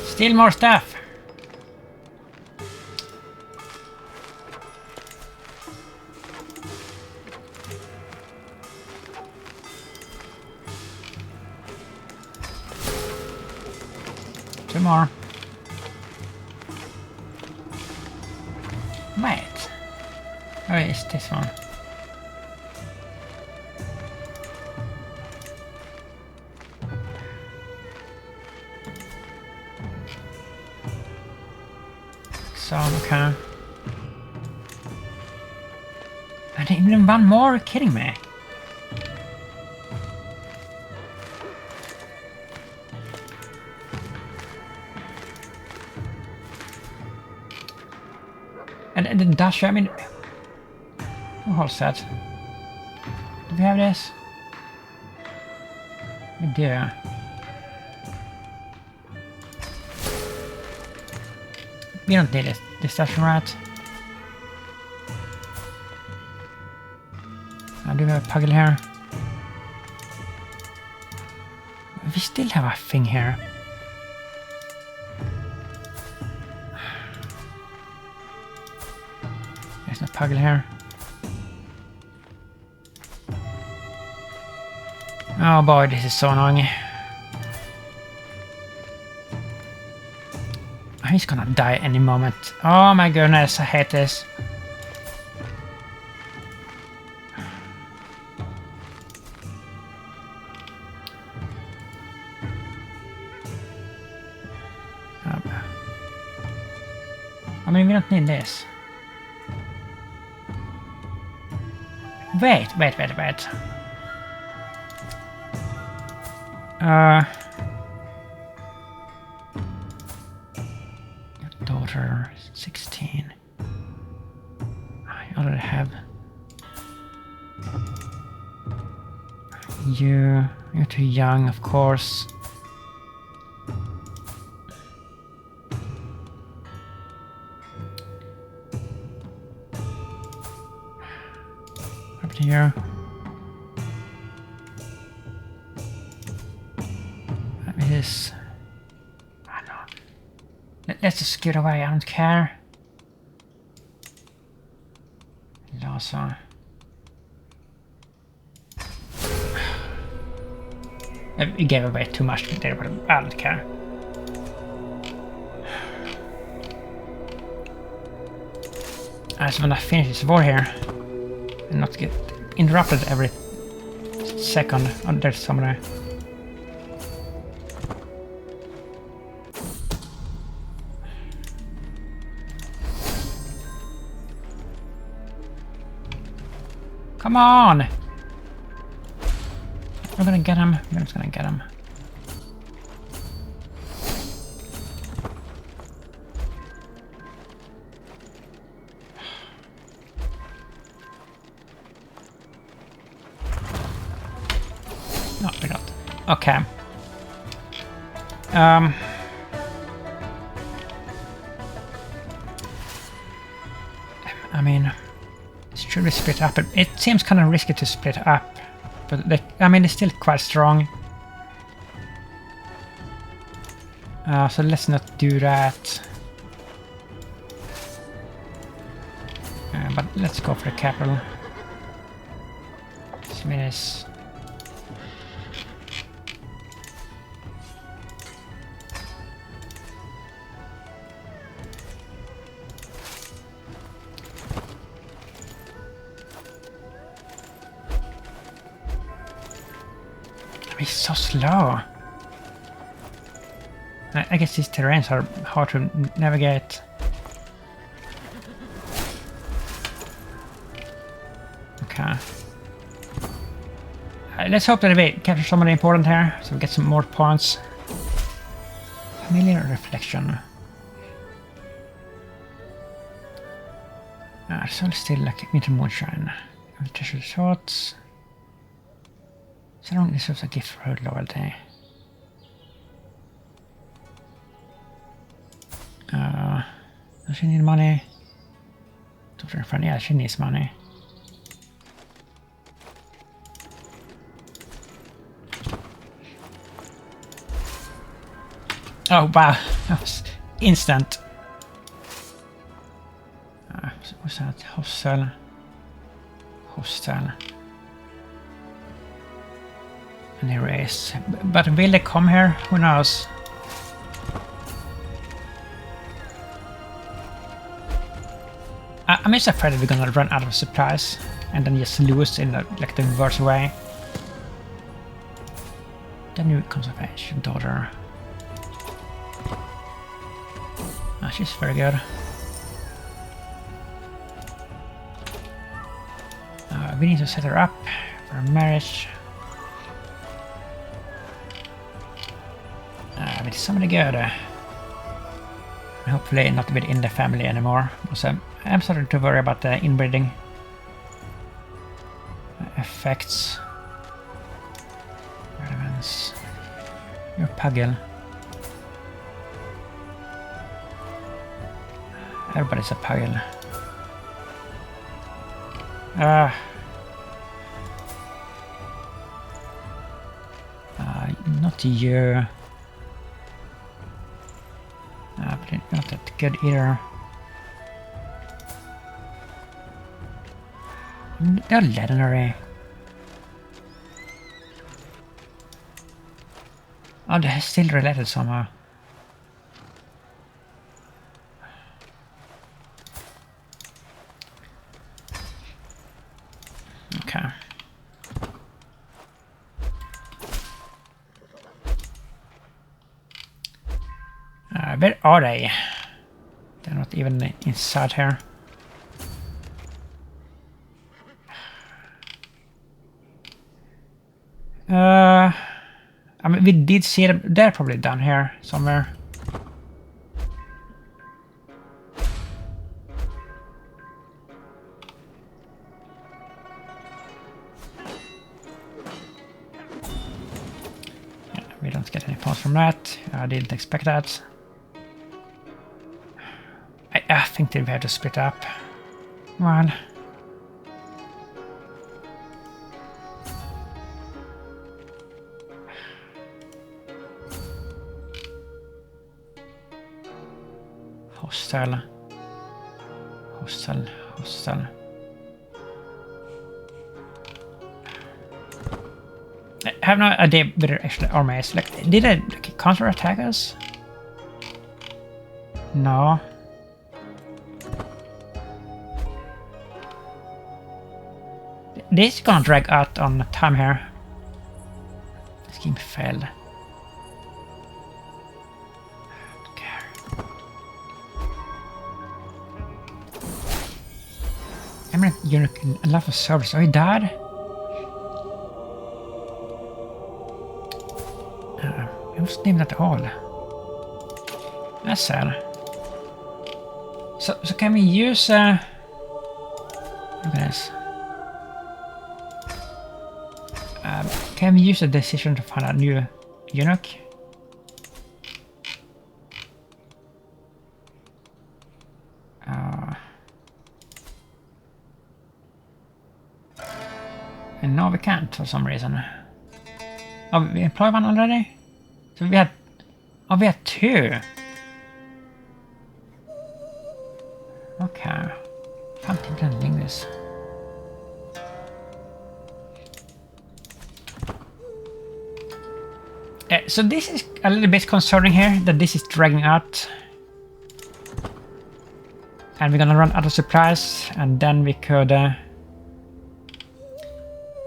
Still more stuff. Two more. Wait. Oh, it's this one. So, okay. And even one more? Are you kidding me? And the dash, I mean... Who holds that? Do we have this? We do. We don't need this station, right? Do we have a pugyel here? We still have a thing here. There's no pugyel here. Oh boy, this is so annoying. He's gonna die any moment. Oh my goodness, I hate this. I mean, we don't need this. Wait. Daughter, 16. I already have. You're too young, of course. Up to here. It is. I don't know. Let's just get away. I don't care. Also. We gave away too much there, but I don't care. I just wanna finish this war here and not get interrupted every second. Oh, there's someone there. Come on! We're gonna get him. We're just gonna get him. No, we don't. Okay. I mean, should we split up? It seems kind of risky to split up. But I mean, it's still quite strong. So let's not do that. But let's go for the capital. Smiths. He's so slow. I guess these terrains are hard to navigate. Okay. Let's hope that we capture somebody important here, so we get some more points. Familiar reflection. So still like winter moonshine. Treasure shots. Surround deserves a gift for her loyalty. Does she need money? Yeah, she needs money. Oh wow, that was instant. What's that? Hostel. And erase. But will they come here? Who knows? I'm just afraid that we're gonna run out of supplies and then just lose in like the reverse way. The new comes of age, daughter. Oh, she's very good. We need to set her up for marriage. With somebody good. Hopefully not within the family anymore. Also, I'm starting to worry about the inbreeding effects. Relevance. Your pugyel. Everybody's a pugyel. Not you. But it's not that good either. They're legendary. Oh, they're still related somehow. Okay. Where are they? They're not even inside here. I mean, we did see them. They're probably down here somewhere. Yeah, we don't get any points from that. I didn't expect that. I think that we have to split up. Well. Hostile. Hostile. Hostile. I have no idea whether actually army is. Like, did they counter-attack us? No. This is gonna drag out on time here. This game failed. Eminent eunuch in a lot of service. Oh, he died? He wasn't even at all. That's sad. So can we use look at this. Can we use a decision to find a new eunuch? And no, we can't for some reason. Oh, we employ one already? So we had... Oh, we had two! Okay. Can't even link this. So this is a little bit concerning here, that this is dragging out. And we're gonna run out of supplies, and then we could...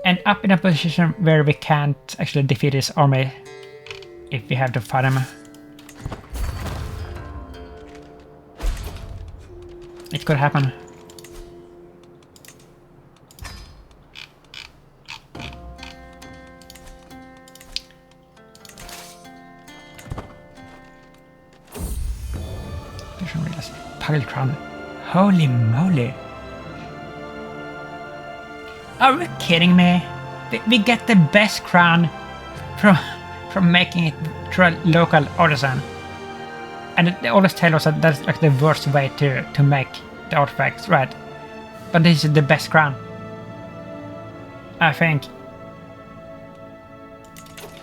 end up in a position where we can't actually defeat his army if we have to fight him. It could happen. Pugyel crown. Holy moly! Are you kidding me? We get the best crown from making it through a local artisan. And they always tell us that that's like the worst way to make the artifacts, right? But this is the best crown. I think.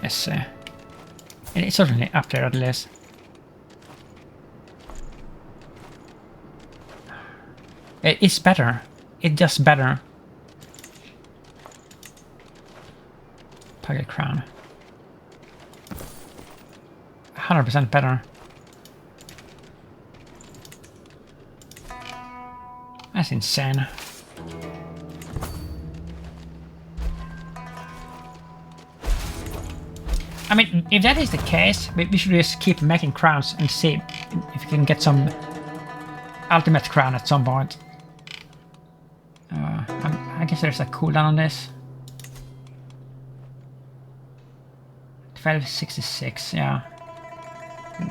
Yes. It's certainly up there at least. It's better. It's just better. Pugyel crown. 100% better. That's insane. I mean, if that is the case, we should just keep making crowns and see if we can get some ultimate crown at some point. I guess there's a cooldown on this. 1266, yeah.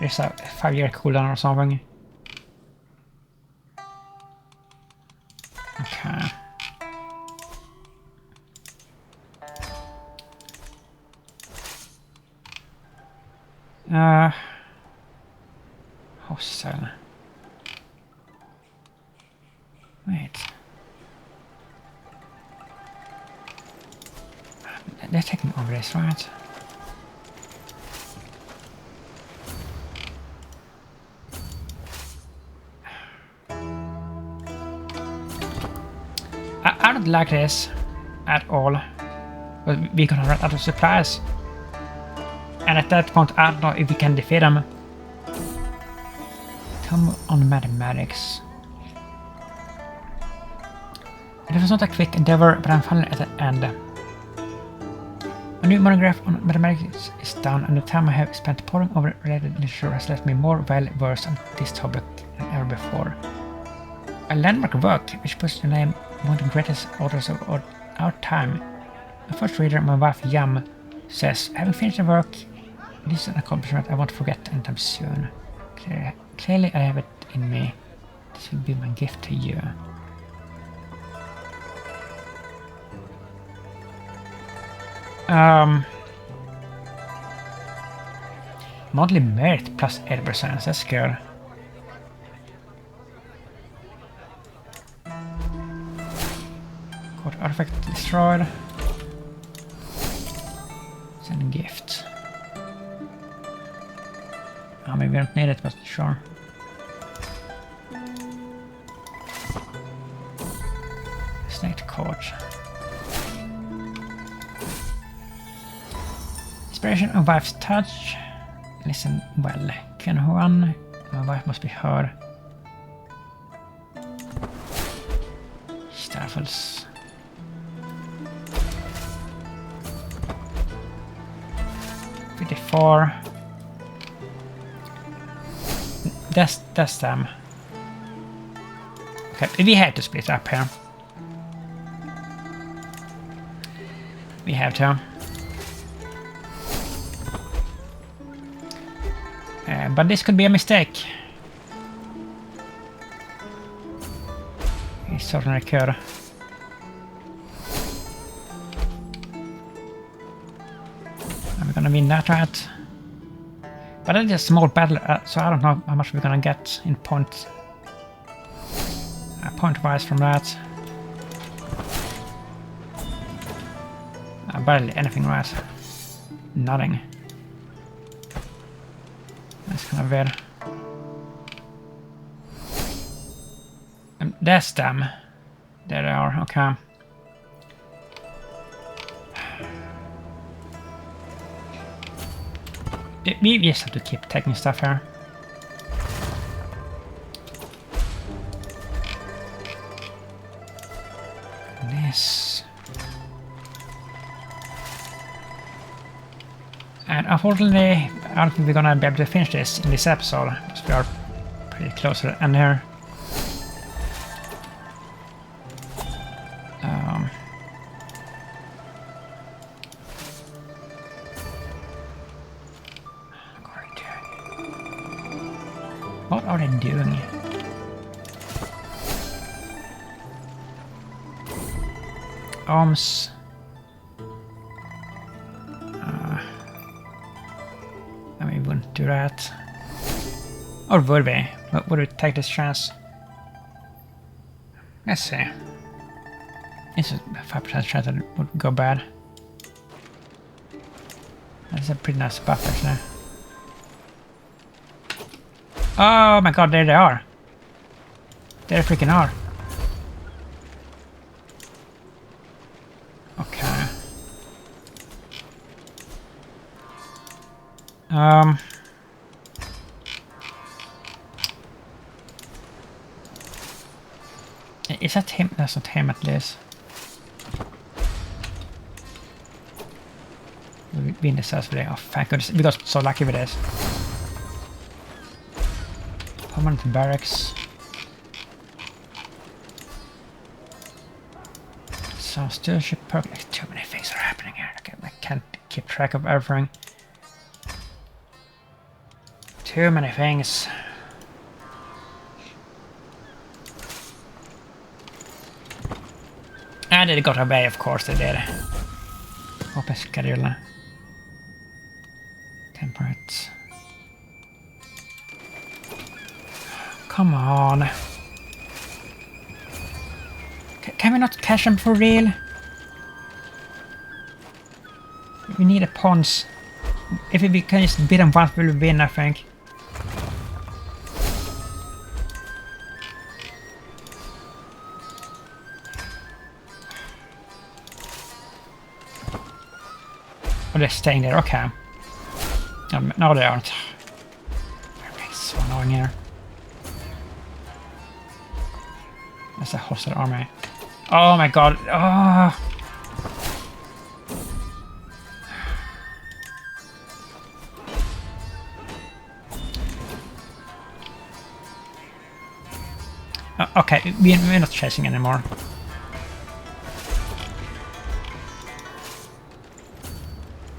There's a 5-year cooldown or something. Okay. Hostile. they're taking over this, right? I don't like this at all. But we're gonna run out of supplies. And at that point, I don't know if we can defeat them. Come on, mathematics. It was not a quick endeavor, but I'm finally at the end. A new monograph on mathematics is done, and the time I have spent poring over related literature has left me more well-versed on this topic than ever before. A landmark work, which puts the name among the greatest authors of our time. My first reader, my wife Yam, says, having finished the work, this is an accomplishment I won't forget anytime soon. Clearly I have it in me. This will be my gift to you. Monthly merit plus 8%, that's good. Got artifact destroyed. Send gift. Maybe we don't need it, but sure. Snake coach. Inspiration of wife's touch. Listen well. Can Juan? My wife must be heard. Staffels. $54. That's them. Okay, we have to split up here. We have to. But this could be a mistake. It certainly could. Are we gonna win that, right? But it's a small battle, so I don't know how much we're gonna get in point wise from that. Barely anything, right? Nothing. That's kind of weird. That's them. There they are, okay. We just have to keep taking stuff here. This. And unfortunately, I don't think we're gonna be able to finish this in this episode, because we are pretty close to the end here. What are they doing? Arms. I mean, we wouldn't do that. Or would we? Would we take this chance? Let's see. It's a 5% chance that it would go bad. That's a pretty nice buff, actually. Oh my god, there they are. There they freaking are. Okay. Is that him? That's not him, at least. We win this as today. Oh, thank goodness. We got so lucky with this. Permanent barracks. So stewardship perk. Like, too many things are happening here. Okay, I can't keep track of everything. Too many things. And they got away, of course they did. Open schedule. Temperate. Come on. Can we not catch them for real? We need a pawns. If we can just beat them once, we'll win, I think. Oh, they're staying there, okay. No, they aren't. It's so annoying here. That's a hostile army. Oh my god. Oh. Okay, we're not chasing anymore.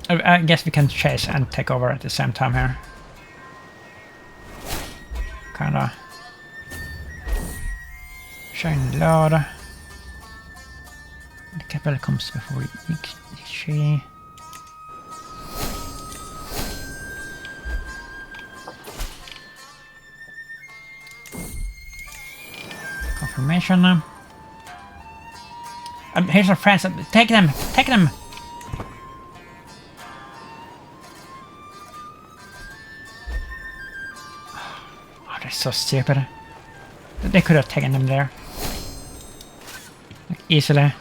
I guess we can chase and take over at the same time here. Kinda. Shine load. The capital comes before she. Confirmation. Here's our friends. Take them! Take them! Oh, they're so stupid. They could have taken them there. Like, easily.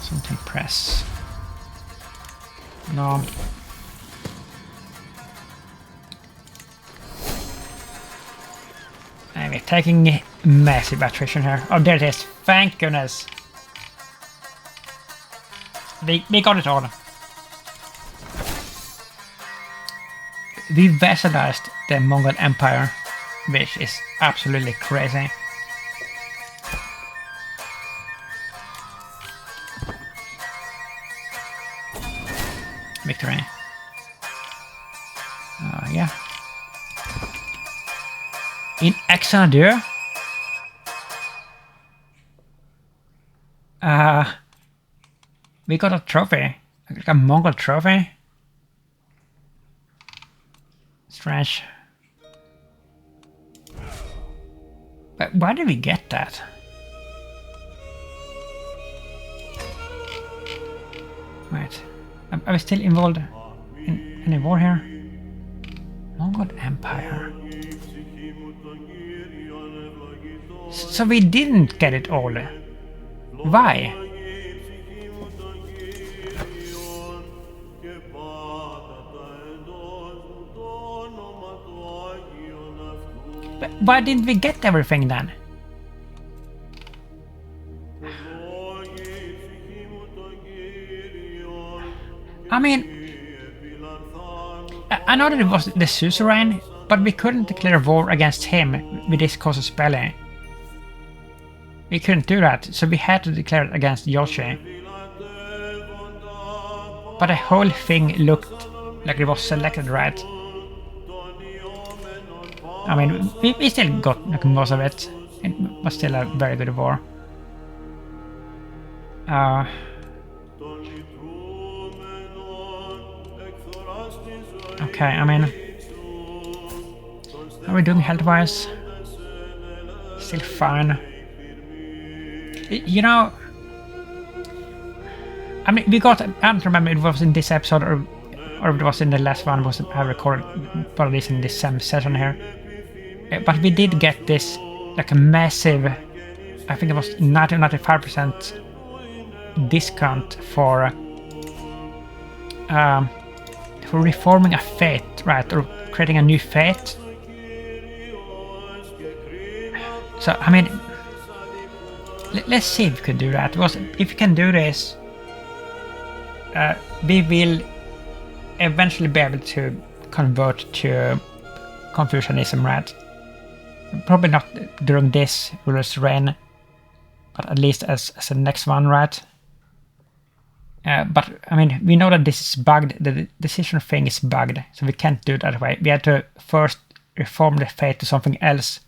Something press. No. And we're taking massive attrition here. Oh, there it is. Thank goodness. We got it all. We vassalized the Mongol Empire, which is absolutely crazy. Victory. Yeah. In Xennial. We got a trophy. Like a Mongol trophy. Strange. But why did we get that? Wait. Are we still involved in any war here? Mongol Empire. So we didn't get it all. Why? But why didn't we get everything then? I mean, I know that it was the suzerain, but we couldn't declare war against him with this casus belli. We couldn't do that, so we had to declare it against Yoshi. But the whole thing looked like it was selected right. I mean, we still got like, most of it. It was still a very good war. Okay, I mean, how are we doing health-wise? Still fine. You know, I mean, we got, I don't remember if it was in this episode or if it was in the last one, was I recorded probably this in this same session here. But we did get this, like a massive, I think it was 95% discount for reforming a fate, right, or creating a new fate. So, I mean, let's see if we could do that, because if we can do this, we will eventually be able to convert to Confucianism, right? Probably not during this ruler's reign, but at least as the next one, right? But, I mean, we know that this is bugged, the decision thing is bugged, so we can't do it that way. We had to first reform the fate to something else,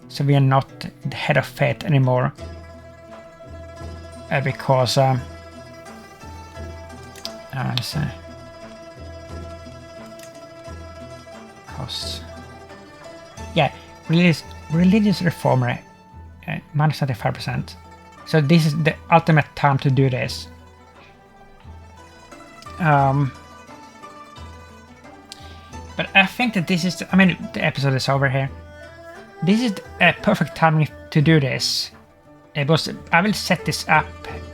so we are not the head of fate anymore. Because, let's see. costs. Yeah, religious reformer, minus 75%. So this is the ultimate time to do this. But I think that this is, I mean, the episode is over here. This is a perfect timing to do this. Because I will set this up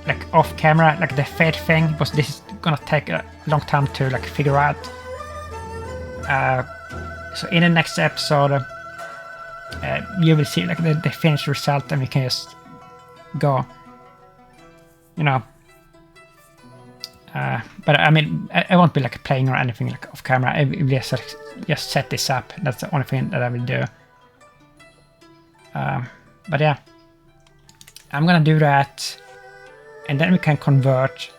like off camera, like the fade thing, because this is gonna take a long time to like figure out. So in the next episode, you will see like the finished result, and we can just go, you know. But I mean, I won't be like playing or anything like off camera. I will just set this up. That's the only thing that I will do. But yeah, I'm gonna do that, and then we can convert,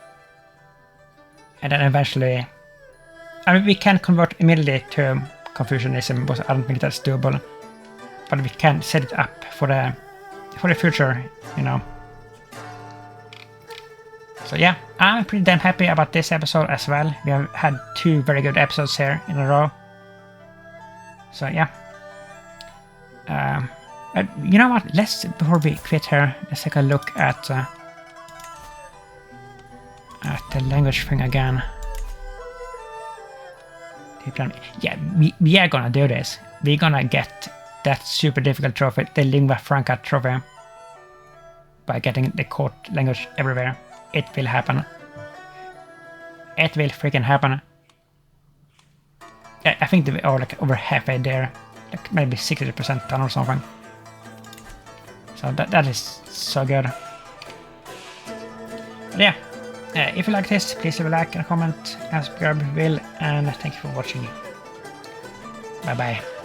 and then eventually, I mean, we can convert immediately to Confucianism, but I don't think that's doable. But we can set it up for the future, you know. So yeah, I'm pretty damn happy about this episode as well. We have had 2 very good episodes here in a row. So yeah. You know what? Before we quit here, let's take a look at the language thing again. Yeah, we are gonna do this. We're gonna get that super difficult trophy, the Lingua Franca trophy, by getting the court language everywhere. It will happen. It will freaking happen. I think they are like over halfway there, like maybe 60% done or something. So that is so good. But yeah, if you like this, please leave a like and a comment as per will, and thank you for watching. Bye bye.